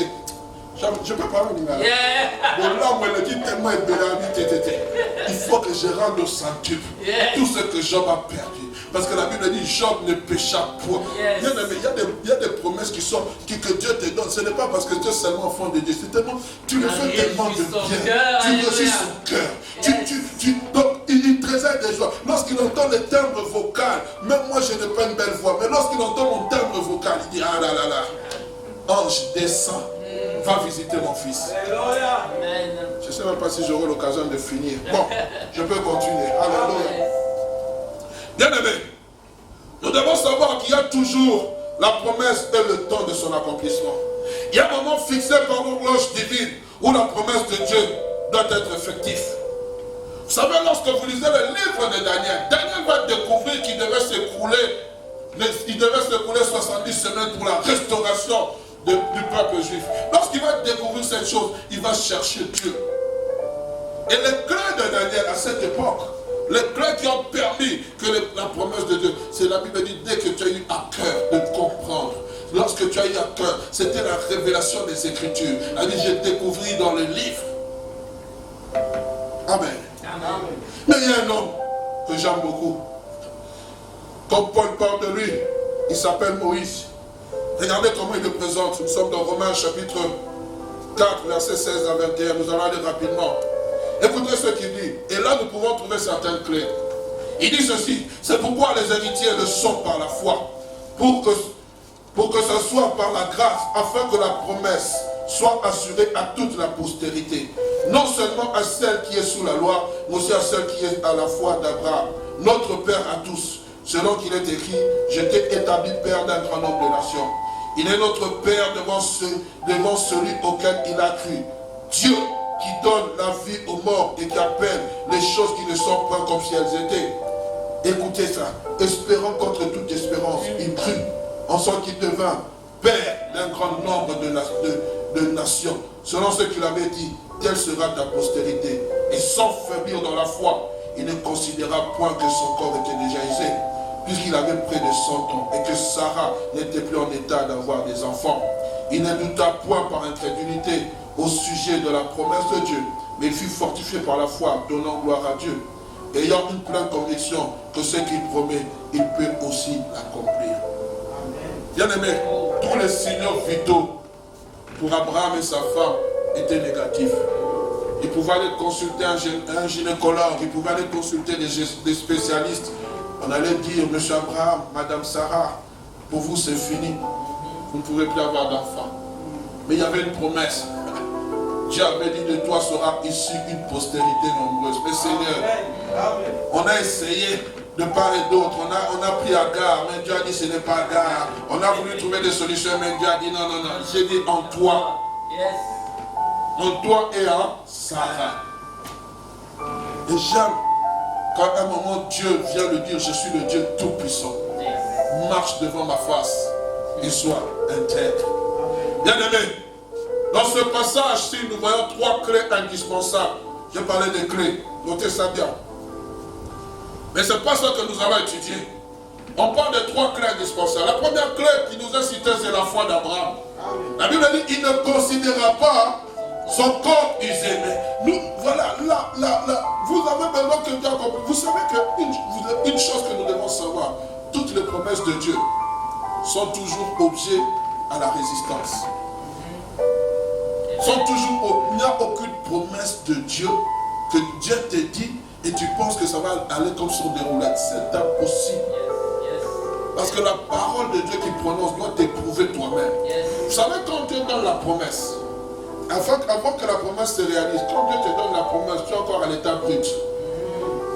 Je peux parler du mal. Il faut que je rende au centuple tout ce que Job a perdu. Parce que la Bible dit Job ne pécha point. Il y a des promesses promesses que Dieu te donne, ce n'est pas parce que tu es seulement enfant de Dieu, c'est tellement, tu le fais tellement de bien, tu réjouis son cœur. Donc, il trésor des joies. Lorsqu'il entend le timbre vocal, même moi je n'ai pas une belle voix, mais lorsqu'il entend mon timbre vocal, il dit, ah là là là, ange descend, va visiter mon fils. Je ne sais même pas si j'aurai l'occasion de finir. Bon, je peux continuer. Alléluia. Bien aimé, nous devons savoir qu'il y a toujours la promesse et le temps de son accomplissement. Il y a un moment fixé par l'horloge divine où la promesse de Dieu doit être effective. Vous savez, lorsque vous lisez le livre de Daniel, Daniel va découvrir qu'il devait s'écouler 70 semaines pour la restauration du peuple juif. Lorsqu'il va découvrir cette chose, il va chercher Dieu. Et les clés de Daniel à cette époque, les clés qui ont permis que la promesse de Dieu, c'est la Bible dit, dès que tu as eu à cœur de comprendre, lorsque tu as eu à cœur, c'était la révélation des Écritures. Elle dit, j'ai découvert dans le livre. Amen. Amen. Mais il y a un homme que j'aime beaucoup. Comme Paul parle de lui, il s'appelle Moïse. Regardez comment il le présente. Nous sommes dans Romains chapitre 4, versets 16 à 21. Nous allons aller rapidement. Écoutez ce qu'il dit. Et là, nous pouvons trouver certaines clés. Il dit ceci. C'est pourquoi les héritiers le sont par la foi. Pour que ce soit par la grâce, afin que la promesse soit assurée à toute la postérité. Non seulement à celle qui est sous la loi, mais aussi à celle qui est à la foi d'Abraham. Notre Père à tous. Selon qu'il est écrit, je t'ai établi Père d'un grand nombre de nations. Il est notre Père devant celui auquel il a cru. Dieu qui donne la vie aux morts et qui appelle les choses qui ne sont pas comme si elles étaient. Écoutez ça. Espérant contre toute espérance, il crut, en sorte qu'il devint Père d'un grand nombre de nations. Selon ce qu'il avait dit, telle sera ta postérité. Et sans faiblir dans la foi, il ne considéra point que son corps était déjà aisé, puisqu'il avait près de 100 ans et que Sarah n'était plus en état d'avoir des enfants. Il ne douta point par incrédulité au sujet de la promesse de Dieu, mais il fut fortifié par la foi, donnant gloire à Dieu, ayant une pleine conviction que ce qu'il promet, il peut aussi l'accomplir. Bien-aimé, tous les signaux vitaux pour Abraham et sa femme étaient négatifs. Il pouvait aller consulter un gynécologue, il pouvait aller consulter des spécialistes. On allait dire, monsieur Abraham, madame Sarah, pour vous c'est fini. Vous ne pourrez plus avoir d'enfants. Mais il y avait une promesse. Dieu avait dit, de toi sera issue une postérité nombreuse. Mais Seigneur, on a essayé de part et d'autre. On a pris Agar, mais Dieu a dit ce n'est pas Agar. On a voulu trouver des solutions, mais Dieu a dit non, non, non. J'ai dit en toi. En toi et en Sarah. Et j'aime quand à un moment Dieu vient le dire, je suis le Dieu tout-puissant. Marche devant ma face et sois intègre. Bien-aimé, dans ce passage-ci, nous voyons 3 clés indispensables. Je parlais des clés, notez ça bien. Mais ce n'est pas ça que nous allons étudier. On parle de 3 clés indispensables. La première clé qui nous est citée, c'est la foi d'Abraham. La Bible dit, il ne considéra pas son corps usé. Mais nous, voilà, là, vous avez besoin que Dieu accompagne. Vous savez qu'une chose que nous devons savoir, toutes les promesses de Dieu sont toujours objets à la résistance. Il n'y a aucune promesse de Dieu que Dieu te dit et tu penses que ça va aller comme sur des roulettes. C'est impossible. Parce que la parole de Dieu qu'il prononce doit t'éprouver toi-même. Vous savez, quand Dieu donne la promesse, avant que la promesse se réalise, quand Dieu te donne la promesse, tu es encore à l'état brut.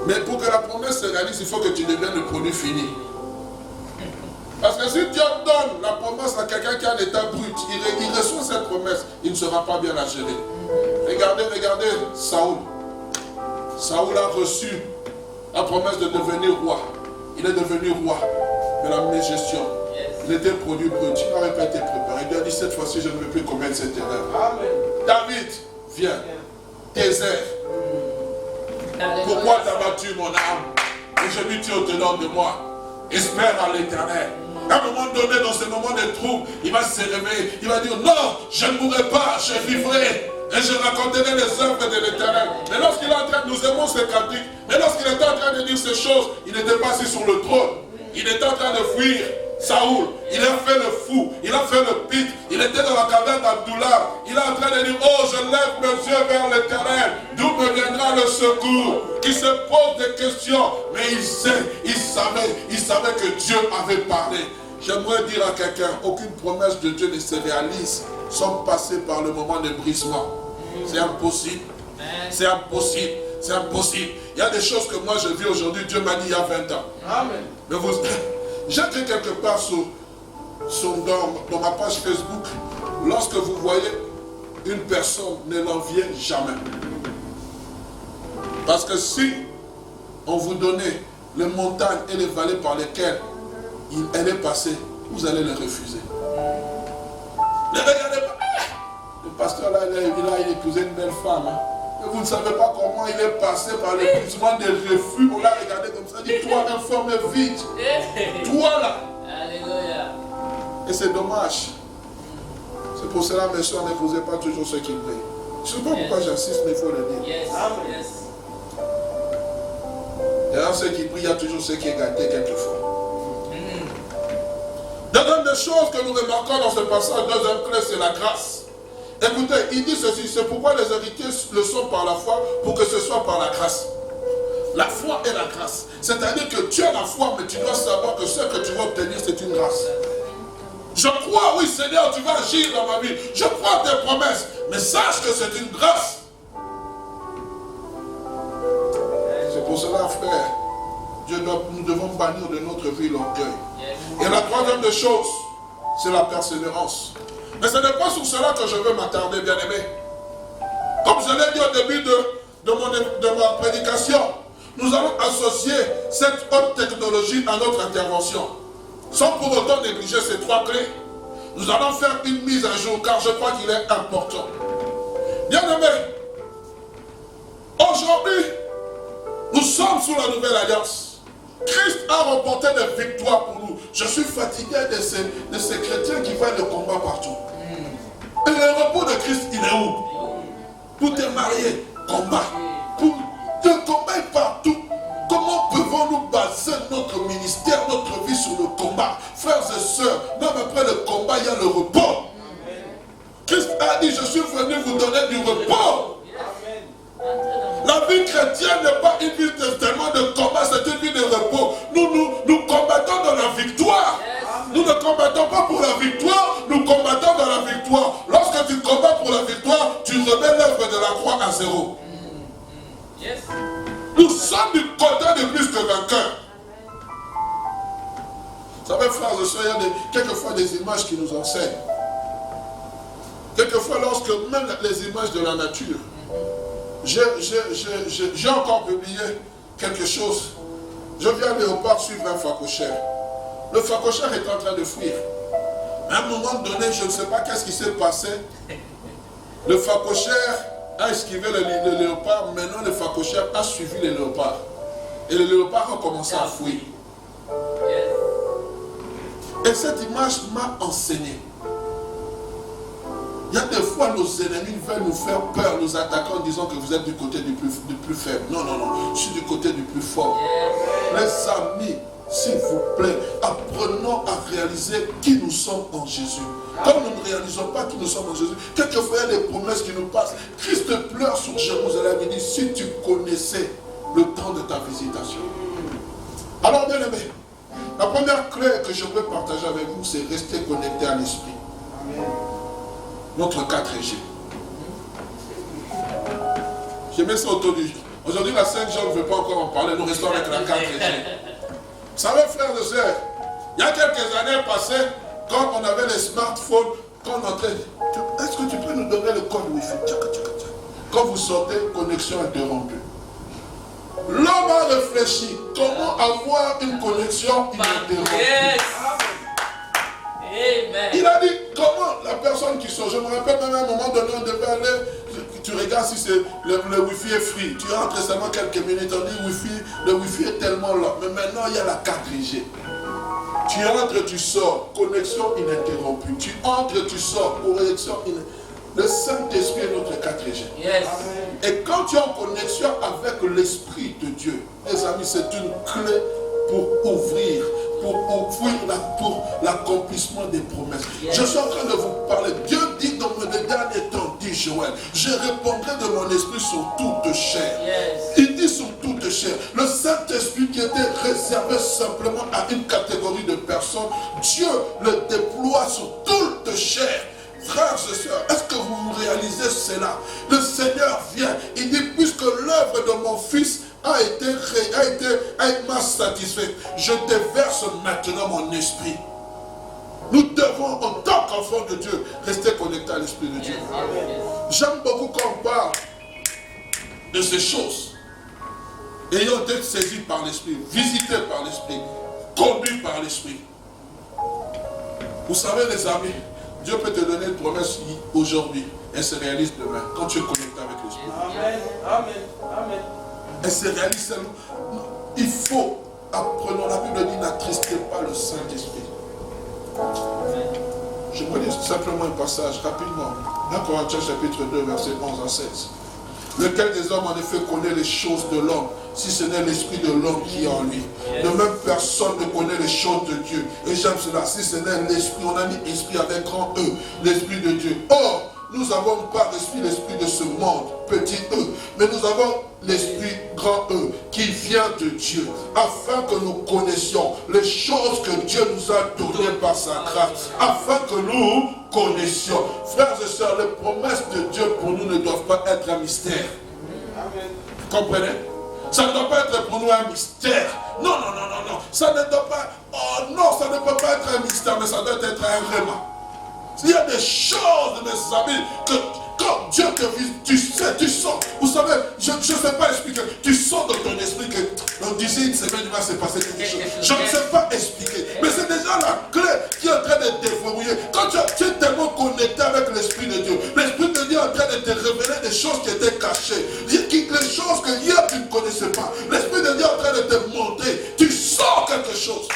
Mais pour que la promesse se réalise, il faut que tu deviennes le produit fini. Parce que si Dieu donne la promesse à quelqu'un qui est en état brut, il reçoit cette promesse, il ne sera pas bien la gérer. Regardez Saoul. Saoul a reçu la promesse de devenir roi. Il est devenu roi de la mégestion. Il était produit brut, il n'avait pas été préparé. Il a dit, cette fois-ci, je ne veux plus commettre cette erreur. Amen. David, viens. Désert. Pourquoi t'as battu mon âme? Aujourd'hui, tu es au-dedans de moi. Espère à l'Éternel. À un moment donné, dans ce moment de trouble, il va se réveiller. Il va dire, non, je ne mourrai pas, je vivrai. Et je raconterai les œuvres de l'Éternel. Mais lorsqu'il est en train de nous aimer ce cantique, mais lorsqu'il était en train de dire ces choses, il n'était pas assis sur le trône. Il était en train de fuir Saoul. Il a fait le fou. Il a fait fait le pit. Il était dans la caverne d'Abdullah. Il est en train de dire, oh, je lève mes yeux vers l'Éternel. D'où me viendra le secours? Il se pose des questions, mais il savait que Dieu avait parlé. J'aimerais dire à quelqu'un, aucune promesse de Dieu ne se réalise sans passer par le moment de brisement. C'est impossible. C'est impossible. C'est impossible. Il y a des choses que moi je vis aujourd'hui, Dieu m'a dit il y a 20 ans. Amen. Mais j'ai écrit quelque part dans ma page Facebook, lorsque vous voyez une personne, ne l'enviez jamais. Parce que si on vous donnait les montagnes et les vallées par lesquelles elle est passée, vous allez les refuser. Ne regardez pas. Le pasteur là, il a épousé une belle femme. Hein. Mais vous ne savez pas comment il est passé par l'épuisement des refus. On l'a regardé comme ça, dit toi informe vite. Toi là. Alléluia. Et c'est dommage. C'est pour cela, mes soeurs, n'épousez pas toujours ceux qui brillent. Je ne sais pas pourquoi j'insiste, mais il faut le dire. Yes. Yes. Derrière ceux qui brillent, il y a toujours ceux qui égarent quelquefois. Deuxième des choses que nous remarquons dans ce passage, deuxième clé, c'est la grâce. Écoutez, il dit ceci, c'est pourquoi les héritiers le sont par la foi, pour que ce soit par la grâce. La foi et la grâce. C'est-à-dire que tu as la foi, mais tu dois savoir que ce que tu vas obtenir, c'est une grâce. Je crois, oui Seigneur, tu vas agir dans ma vie. Je crois tes promesses, mais sache que c'est une grâce. C'est pour cela, frère, nous devons bannir de notre vie l'orgueil. Et la troisième des choses, c'est la persévérance. Mais ce n'est pas sur cela que je veux m'attarder, bien aimé. Comme je l'ai dit au début de ma prédication, nous allons associer cette haute technologie à notre intervention. Sans pour autant négliger ces trois clés. Nous allons faire une mise à jour, car je crois qu'il est important. Bien aimé, aujourd'hui, nous sommes sous la nouvelle alliance. Christ a remporté des victoires pour nous. Je suis fatigué de ces chrétiens qui font le combat partout. Et le repos de Christ, il est où? Pour te marier, combat. Le combat est partout. Comment pouvons-nous baser notre ministère, notre vie sur le combat? Frères et sœurs, même après le combat, il y a le repos. Christ a dit, je suis venu vous donner du repos. La vie chrétienne n'est pas une vie tellement de combat, c'est une vie de repos. Nous combattons dans la victoire. Nous ne combattons pas pour la victoire, nous combattons dans la victoire. Lorsque tu combats pour la victoire, tu remets l'œuvre de la croix à zéro. Nous sommes du côté de plus que vainqueurs. Vous savez, frères et sœurs, il y a quelquefois des images qui nous enseignent. Quelquefois, lorsque même les images de la nature, j'ai encore publié quelque chose. Je viens à Léopard suivre un phacochère. Le phacochère est en train de fuir. Mais à un moment donné, je ne sais pas qu'est-ce qui s'est passé. Le phacochère a esquivé le léopard. Maintenant, le phacochère a suivi le léopard. Et le léopard a commencé à fuir. Et cette image m'a enseigné. Il y a des fois, nos ennemis veulent nous faire peur, nous attaquant en disant que vous êtes du côté du plus faible. Non, non, non, je suis du côté du plus fort. Les amis, s'il vous plaît, apprenons à réaliser qui nous sommes en Jésus. Comme nous ne réalisons pas qui nous sommes en Jésus, quelquefois il y a des promesses qui nous passent. Christ pleure sur Jérusalem, il dit, si tu connaissais le temps de ta visitation. Alors bien aimé, la première clé que je veux partager avec vous, c'est rester connecté à l'esprit. Notre 4G. J'ai mis ça aujourd'hui. Aujourd'hui, la Sainte Jean ne veut pas encore en parler. Nous restons avec la 4G. Vous savez, frères et sœurs, il y a quelques années passées, quand on avait les smartphones, quand on entrait, est-ce que tu peux nous donner le code Wi-Fi? Quand vous sortez, connexion interrompue. L'homme a réfléchi. Comment avoir une connexion ininterrompue? Il a dit, comment la personne qui sort, je me rappelle même à un moment donné, on devait aller, tu regardes si le Wi-Fi est free, tu entres seulement quelques minutes, on dit le Wi-Fi est tellement lent, mais maintenant il y a la 4G. Tu entres, tu sors, connexion ininterrompue. Tu entres, tu sors, connexion ininterrompue. Le Saint-Esprit est notre 4G. Yes. Et quand tu es en connexion avec l'Esprit de Dieu, mes amis, c'est une clé pour ouvrir, pour l'accomplissement des promesses. Je suis en train de vous parler. Dieu dit dans le dernier temps, dit Joël, je répondrai de mon esprit sur toute chair. Il dit sur toute chair. Le Saint-Esprit qui était réservé simplement à une catégorie de personnes, Dieu le déploie sur toute chair. Frères et sœurs, est-ce que vous réalisez cela? Le Seigneur vient, il dit, puisque l'œuvre de mon Fils a m'a satisfait, je déverse maintenant mon esprit. Nous devons, en tant qu'enfants de Dieu, rester connectés à l'Esprit de Dieu. J'aime beaucoup quand on parle de ces choses. Ayant été saisis par l'Esprit, visités par l'Esprit, conduits par l'Esprit. Vous savez les amis, Dieu peut te donner une promesse aujourd'hui. Elle se réalise demain, quand tu es connecté avec l'Esprit. Amen, amen, amen. Elle se réalise seulement. Il faut, apprenons, la Bible dit, n'attristez pas le Saint-Esprit. Je vous lis simplement un passage rapidement. 1 Corinthiens chapitre 2, verset 11 à 16. Lequel des hommes en effet connaît les choses de l'homme, si ce n'est l'esprit de l'homme qui est en lui. De même, personne ne connaît les choses de Dieu. Et j'aime cela, si ce n'est l'esprit, on a mis esprit avec grand E, l'esprit de Dieu. Or, nous n'avons pas l'esprit de ce monde, petit E, mais nous avons l'esprit grand E, qui vient de Dieu, afin que nous connaissions les choses que Dieu nous a données par sa grâce, afin que nous connaissions. Frères et sœurs, les promesses de Dieu pour nous ne doivent pas être un mystère. Amen. Comprenez? Ça ne doit pas être pour nous un mystère. Non, non, non, non, non. Ça ne doit pas, oh non, ça ne peut pas être un mystère, mais ça doit être un vraiment. Il y a des choses, mes amis, que quand Dieu te vise, tu sais, tu sens. Vous savez, je ne sais pas expliquer. Tu sens dans ton esprit que d'ici une semaine, il va se passer quelque chose. Je ne sais pas expliquer. Mais c'est déjà la clé qui est en train de te déverrouiller. Quand tu es tellement connecté avec l'Esprit de Dieu, l'Esprit de Dieu est en train de te révéler des choses qui étaient cachées. Les choses que hier tu ne connaissais pas. L'Esprit de Dieu est en train de te montrer. Tu sens quelque chose.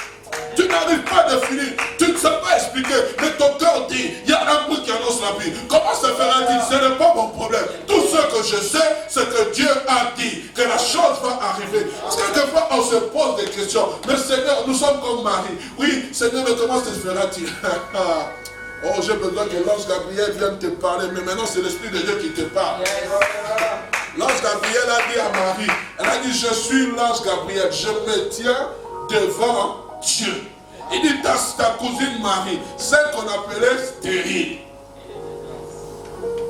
Tu n'arrives pas à définir, tu ne sais pas expliquer, mais ton cœur dit, il y a un bruit qui annonce la vie. Comment se fera-t-il? Ce n'est pas mon problème. Tout ce que je sais, c'est que Dieu a dit que la chose va arriver. Parce que quelquefois, on se pose des questions. Mais Seigneur, nous sommes comme Marie. Oui, Seigneur, mais comment se fera-t-il? Oh, j'ai besoin que l'ange Gabriel vienne te parler, mais maintenant c'est l'Esprit de Dieu qui te parle. L'ange Gabriel a dit à Marie, elle a dit, je suis l'ange Gabriel, je me tiens devant Dieu. Il dit, ta cousine Marie, celle qu'on appelait stérile.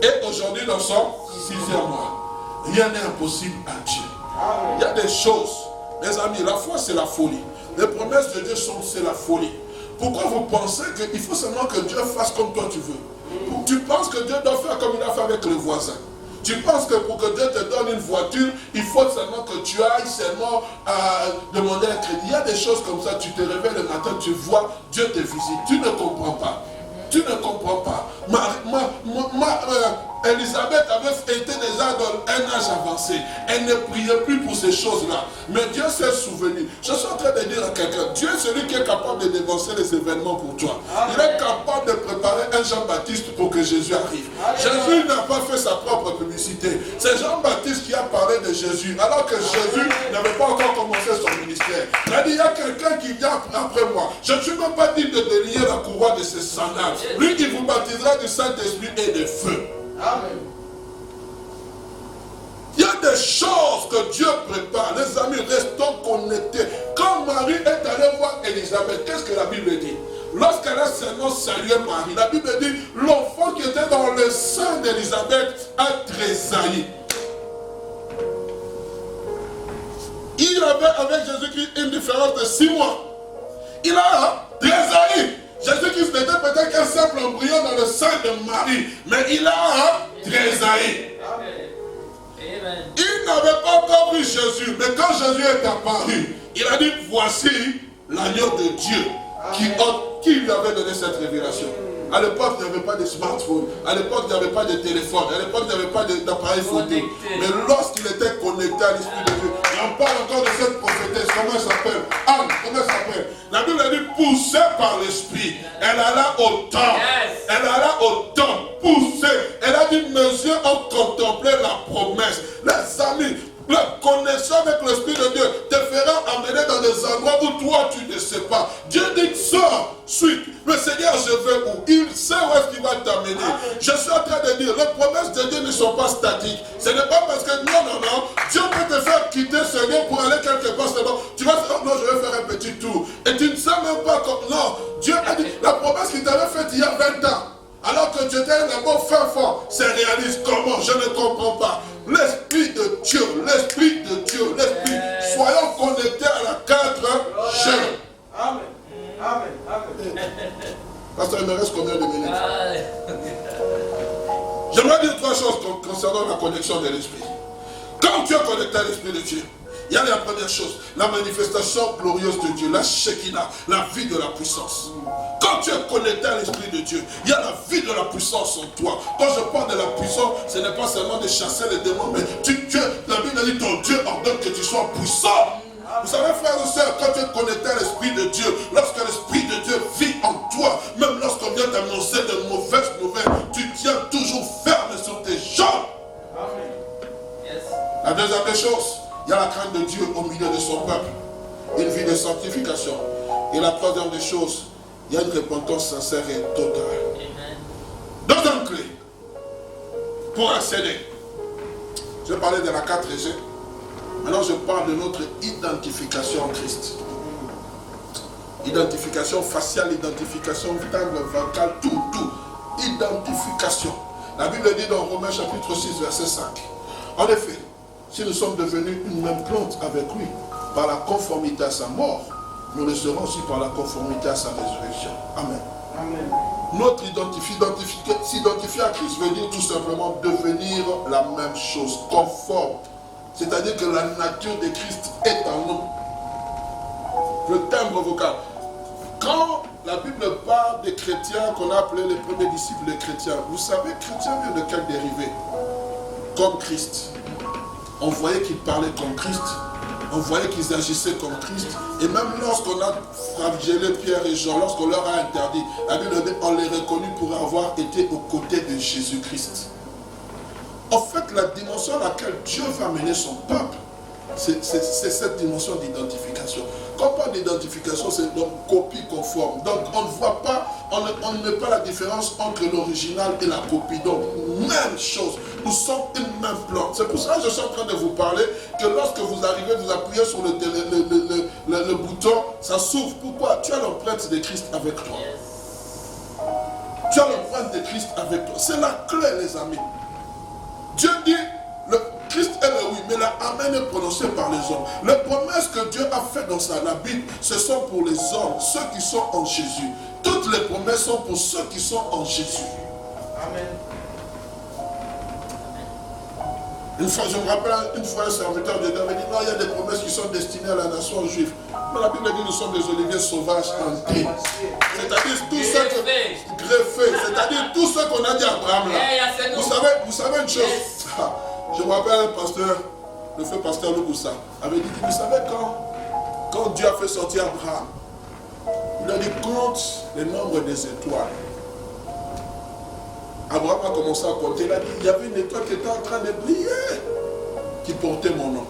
Et aujourd'hui, dans son 6e mois, rien n'est impossible à Dieu. Il y a des choses, mes amis, la foi c'est la folie. Les promesses de Dieu c'est la folie. Pourquoi vous pensez qu'il faut seulement que Dieu fasse comme toi tu veux? Tu penses que Dieu doit faire comme il a fait avec le voisin? Tu penses que pour que Dieu te donne une voiture, il faut seulement que tu ailles seulement demander un crédit. Il y a des choses comme ça, tu te réveilles le matin, tu vois, Dieu te visite. Tu ne comprends pas. Tu ne comprends pas. Elisabeth avait été déjà dans un âge avancé. Elle ne priait plus pour ces choses-là. Mais Dieu s'est souvenu. Je suis en train de dire à quelqu'un, Dieu est celui qui est capable de dénoncer les événements pour toi. Amen. Il est capable de préparer un Jean-Baptiste pour que Jésus arrive. Amen. Jésus n'a pas fait sa propre publicité. C'est Jean-Baptiste qui a parlé de Jésus, alors que Jésus n'avait pas encore commencé son ministère. Il a dit, il y a quelqu'un qui vient après moi. Je ne suis même pas dit de délier la couronne de ses sandales. Lui, il vous baptisera du Saint-Esprit et de feu. Amen. Il y a des choses que Dieu prépare. Les amis, restons connectés. Quand Marie est allée voir Elisabeth, qu'est-ce que la Bible dit? Lorsqu'elle a seulement salué Marie, la Bible dit, l'enfant qui était dans le sein d'Elisabeth a tressailli. Il avait avec Jésus-Christ une différence de 6 mois. Il a tressailli. Jésus-Christ n'était peut-être qu'un simple embryon dans le sein de Marie, mais il a tressailli. Il n'avait pas encore vu Jésus, mais quand Jésus est apparu, il a dit, voici l'agneau de Dieu qui lui avait donné cette révélation. À l'époque, il n'y avait pas de smartphone. À l'époque, il n'y avait pas de téléphone. À l'époque, il n'y avait pas d'appareil photo. Mais lorsqu'il était connecté à l'Esprit de Dieu, et on parle encore de cette prophétesse, comment elle s'appelle? Anne, comment elle s'appelle? La Bible a dit, poussée par l'Esprit. Elle alla au temple. Elle alla au temple, poussée. Elle a dit, mes yeux ont contemplé la promesse. Les amis, la connexion avec l'Esprit de Dieu te fera amener dans des endroits où toi tu ne sais pas. Dieu t'amener. Je suis en train de dire, les promesses de Dieu ne sont pas statiques. Ce n'est pas parce que non. Dieu peut te faire quitter ce lieu pour aller quelque part seulement. Tu vas faire, non, je vais faire un petit tour. Et tu ne sais même pas comme, non. Dieu a dit, la promesse qu'il t'avait faite il y a 20 ans. Alors que tu étais là-bas fin fort, c'est réaliste. Comment? Je ne comprends pas. L'Esprit de Dieu, l'Esprit de Dieu, l'Esprit. Soyons connectés à la 4G. Amen. Amen. Pasteur, il me reste combien de minutes? J'aimerais dire 3 choses concernant la connexion de l'Esprit. Quand tu es connecté à l'Esprit de Dieu, il y a la première chose, la manifestation glorieuse de Dieu, la Shekinah, la vie de la puissance. Quand tu es connecté à l'Esprit de Dieu, il y a la vie de la puissance en toi. Quand je parle de la puissance, ce n'est pas seulement de chasser les démons, mais la Bible dit ton Dieu ordonne que tu sois puissant. Vous savez, frères et sœurs, quand tu es connecté à l'Esprit de Dieu, lorsque l'Esprit de Dieu vit en toi, même lorsqu'on vient t'annoncer de mauvaises nouvelles, tu tiens toujours ferme sur tes jambes. Amen. Yes. La deuxième des choses, il y a la crainte de Dieu au milieu de son peuple. Une vie de sanctification. Et la troisième des choses, il y a une repentance sincère et totale. Deuxième clé, pour accéder. Je parlais de la 4G. Maintenant, je parle de notre identification en Christ. Identification faciale, identification timbre, vocal, tout. Identification. La Bible dit dans Romains chapitre 6, verset 5. En effet, si nous sommes devenus une même plante avec lui, par la conformité à sa mort, nous le serons aussi par la conformité à sa résurrection. Amen. Amen. Notre s'identifier à Christ veut dire tout simplement devenir la même chose, conforme. C'est-à-dire que la nature de Christ est en nous. Le timbre vocal. Quand la Bible parle des chrétiens qu'on a appelés les premiers disciples des chrétiens, vous savez, chrétien vient de quel dérivé? Comme Christ. On voyait qu'ils parlaient comme Christ. On voyait qu'ils agissaient comme Christ. Et même lorsqu'on a flagellé Pierre et Jean, lorsqu'on leur a interdit, la Bible dit, on les reconnut pour avoir été aux côtés de Jésus-Christ. En fait, la dimension à laquelle Dieu va mener son peuple, c'est cette dimension d'identification. Quand on parle d'identification, c'est donc copie conforme. Donc on ne voit pas, on ne met pas la différence entre l'original et la copie. Donc même chose, nous sommes une même plante. C'est pour ça que je suis en train de vous parler que lorsque vous arrivez, vous appuyez sur le bouton, ça s'ouvre. Pourquoi? Tu as l'empreinte de Christ avec toi. Tu as l'empreinte de Christ avec toi. C'est la clé, les amis. Dieu dit, le Christ est le oui, mais la amen est prononcée par les hommes. Les promesses que Dieu a faites dans la Bible, ce sont pour les hommes, ceux qui sont en Jésus. Toutes les promesses sont pour ceux qui sont en Jésus. Amen. Une fois, je me rappelle, un serviteur de Dieu m'a dit, non, il y a des promesses qui sont destinées à la nation juive. Mais la Bible dit, nous sommes des oliviers sauvages hantés. C'est-à-dire tous ceux greffés, c'est-à-dire tous ceux qu'on a dit à Abraham là. Vous savez une chose, je me rappelle un pasteur, le feu pasteur Louboussa, avait dit, vous savez quand Dieu a fait sortir Abraham, il a dit, compte le nombre des étoiles. Abraham a commencé à compter, il a dit, il y avait une étoile qui était en train de briller, qui portait mon nom.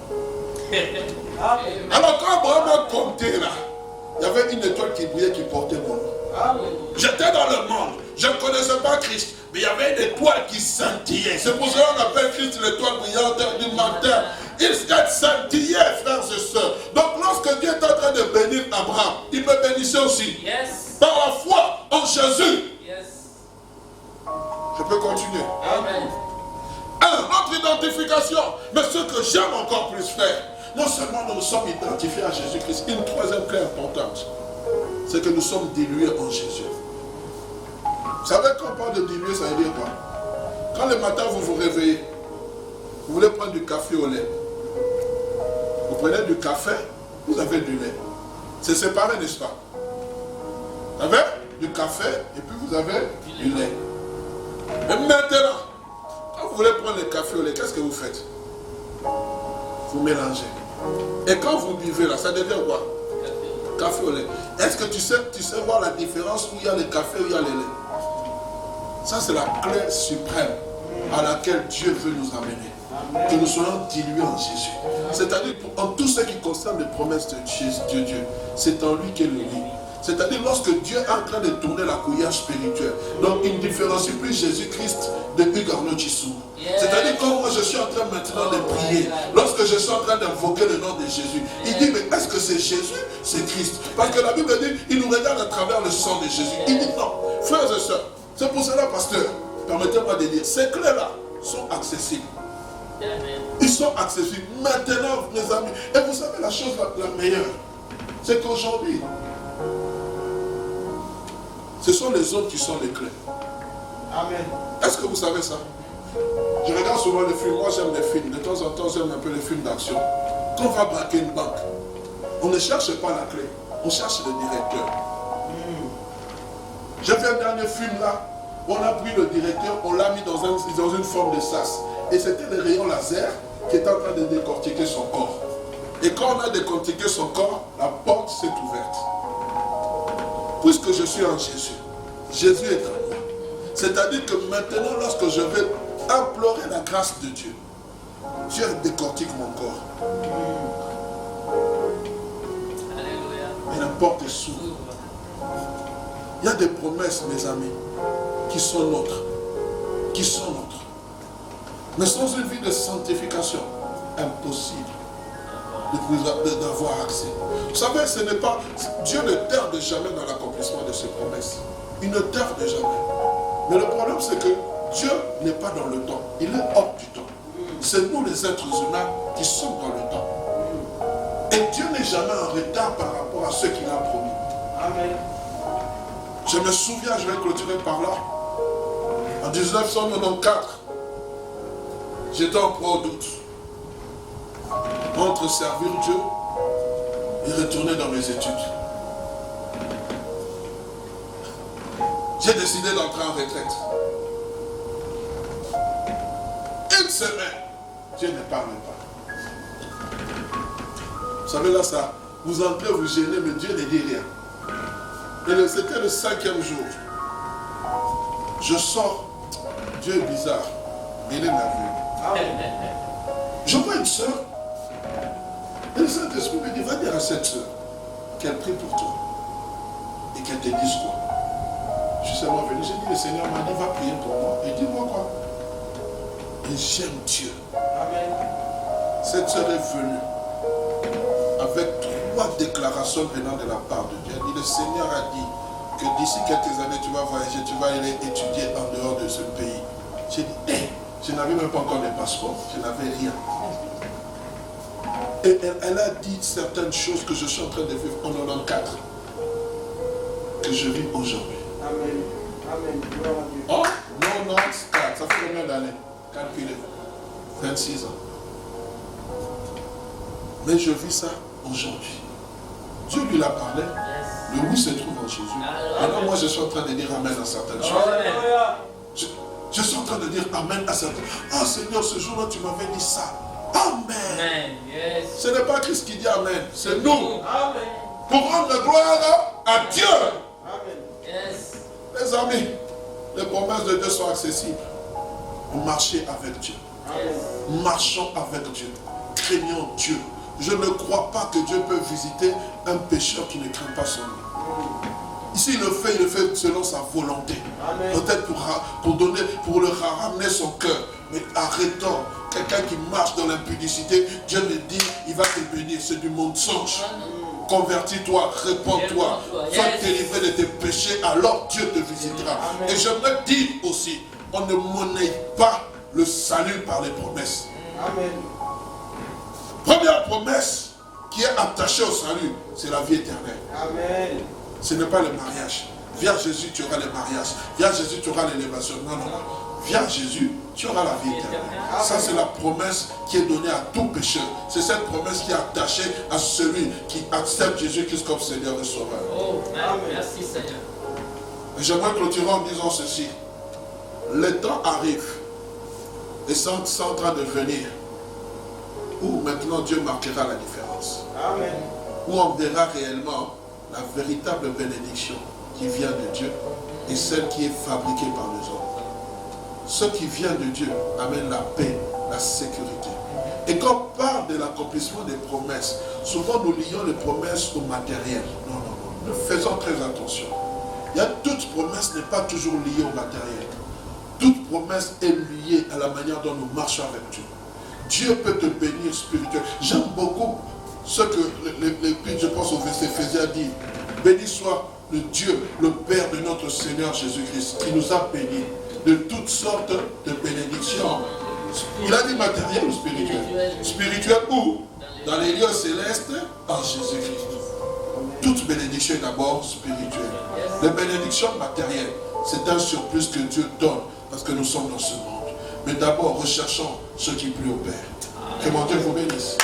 Alors quand Abraham a compté là, il y avait une étoile qui brillait, qui portait mon nom. J'étais dans le monde, je ne connaissais pas Christ, mais il y avait une étoile qui scintillait. C'est pour cela qu'on appelle Christ l'étoile brillante du matin. Il scintillait, frères et sœurs. Donc lorsque Dieu est en train de bénir Abraham, il me bénissait aussi. Yes. Par la foi en Jésus. Yes. Je peux continuer. Amen. Notre identification. Mais ce que j'aime encore plus faire, non seulement nous sommes identifiés à Jésus-Christ, une troisième clé importante, c'est que nous sommes dilués en Jésus. Vous savez, quand on parle de diluer, ça veut dire quoi? Quand le matin vous vous réveillez, vous voulez prendre du café au lait. Vous prenez du café, vous avez du lait. C'est séparé, n'est-ce pas? Vous avez du café et puis vous avez du lait. Et maintenant, quand vous voulez prendre le café au lait, qu'est-ce que vous faites? Vous mélangez. Et quand vous buvez là, ça devient quoi? Café au lait. Est-ce que tu sais voir la différence où il y a le café, où il y a le lait? Ça, c'est la clé suprême à laquelle Dieu veut nous amener. Que nous soyons dilués en Jésus. C'est-à-dire, en tout ce qui concerne les promesses de Dieu, c'est en lui qu'est le oui. C'est-à-dire lorsque Dieu est en train de tourner la cuillère spirituelle. Donc il ne différencie plus Jésus-Christ de Hugues Arnaud Chissou. C'est-à-dire quand moi je suis en train maintenant de prier, lorsque je suis en train d'invoquer le nom de Jésus, il dit mais est-ce que c'est Jésus? C'est Christ. Parce que la Bible dit, il nous regarde à travers le sang de Jésus. Il dit non, frères et sœurs, c'est pour cela, pasteur, permettez-moi de dire, ces clés-là sont accessibles. Ils sont accessibles. Maintenant, mes amis, et vous savez la chose la meilleure, c'est qu'aujourd'hui, ce sont les hommes qui sont les clés. Amen. Est-ce que vous savez ça? Je regarde souvent les films. Moi, j'aime les films. De temps en temps, j'aime un peu les films d'action. Quand on va braquer une banque, on ne cherche pas la clé. On cherche le directeur. J'ai fait un dernier film là. On a pris le directeur, on l'a mis dans une forme de sas. Et c'était le rayon laser qui était en train de décortiquer son corps. Et quand on a décortiqué son corps, la porte s'est ouverte. Puisque je suis en Jésus, Jésus est en moi. C'est-à-dire que maintenant, lorsque je vais implorer la grâce de Dieu, Dieu décortique mon corps. Et la porte s'ouvre. Il y a des promesses, mes amis, qui sont nôtres. Qui sont nôtres. Mais sans une vie de sanctification, impossible d'avoir accès. Vous savez, ce n'est pas... Dieu ne tarde jamais dans l'accomplissement de ses promesses. Il ne tarde jamais. Mais le problème, c'est que Dieu n'est pas dans le temps. Il est hors du temps. C'est nous, les êtres humains, qui sommes dans le temps. Et Dieu n'est jamais en retard par rapport à ce qu'il a promis. Amen. Je me souviens, je vais clôturer par là. En 1994, j'étais en proie au doute. Entre servir Dieu et retourner dans mes études. J'ai décidé d'entrer en retraite. Une semaine, Dieu ne parle pas. Vous savez là, ça, vous entrez, vous gênez, mais Dieu ne dit rien. Et c'était le 5e jour. Je sors, Dieu est bizarre, mais il est merveilleux. Je vois une soeur, et le Saint-Esprit me dit, va dire à cette soeur qu'elle prie pour toi et qu'elle te dise quoi. Je suis seulement venu, j'ai dit, le Seigneur m'a dit, va prier pour moi. Et dis-moi quoi. Et j'aime Dieu. Amen. Cette soeur est venue avec 3 déclarations venant de la part de Dieu. Elle dit, le Seigneur a dit que d'ici quelques années, tu vas voyager, tu vas aller étudier en dehors de ce pays. J'ai dit, je n'avais même pas encore de passeport, je n'avais rien. Et elle a dit certaines choses que je suis en train de vivre en 94, que je vis aujourd'hui. Amen. Amen. Gloire à Dieu. Oh, 94, ça fait combien d'années? Calculez. 26 ans. Mais je vis ça aujourd'hui. Dieu lui a parlé. Le oui se trouve en Jésus. Alors moi je suis en train de dire Amen à certaines choses. Alléluia. Je suis en train de dire Amen à certaines choses. Ah Seigneur, ce jour-là tu m'avais dit ça. Amen. Ce n'est pas Christ qui dit Amen, c'est nous. Amen. Pour rendre la gloire à Dieu. Amen. Les amis, les promesses de Dieu sont accessibles. Marchez avec Dieu. Amen. Marchons avec Dieu. Craignons Dieu. Je ne crois pas que Dieu peut visiter un pécheur qui ne craint pas son nom. Ici, il le fait selon sa volonté. Peut-être pour le ramener son cœur. Mais arrêtons. Quelqu'un qui marche dans l'impudicité, Dieu me dit, il va te bénir. C'est du mensonge. Convertis-toi, répands-toi. Sois délivré de tes péchés, alors Dieu te visitera. Et j'aimerais dire aussi, on ne monnaie pas le salut par les promesses. Amen. Première promesse qui est attachée au salut, c'est la vie éternelle. Amen. Ce n'est pas le mariage. Viens Jésus, tu auras le mariage. Viens Jésus, tu auras l'élévation. Non, non, non. Viens Jésus, tu auras la vie éternelle. Ça, c'est la promesse qui est donnée à tout pécheur. C'est cette promesse qui est attachée à celui qui accepte Jésus-Christ comme Seigneur et Sauveur. Oh, Amen. Merci Seigneur. Et j'aimerais clôturer en disant ceci. Le temps arrive, et c'est en train de venir, où maintenant Dieu marquera la différence. Amen. Où on verra réellement la véritable bénédiction qui vient de Dieu et celle qui est fabriquée par les hommes. Ce qui vient de Dieu amène la paix, la sécurité. Et quand on parle de l'accomplissement des promesses, souvent nous lions les promesses au matériel. Non, non, non. Nous faisons très attention. Toute promesse n'est pas toujours liée au matériel. Toute promesse est liée à la manière dont nous marchons avec Dieu. Dieu peut te bénir spirituellement. J'aime beaucoup ce que l'Épître, je pense au verset Éphésiens dit. Béni soit le Dieu, le Père de notre Seigneur Jésus-Christ, qui nous a bénis de toutes sortes de bénédictions. Il a dit matériel ou spirituel? Spirituel où? Dans les lieux célestes, en Jésus-Christ. Toute bénédiction est d'abord spirituelle. Les bénédictions matérielles, c'est un surplus que Dieu donne parce que nous sommes dans ce monde. Mais d'abord, recherchons ce qui plaît au Père. Que mon Dieu vous bénisse.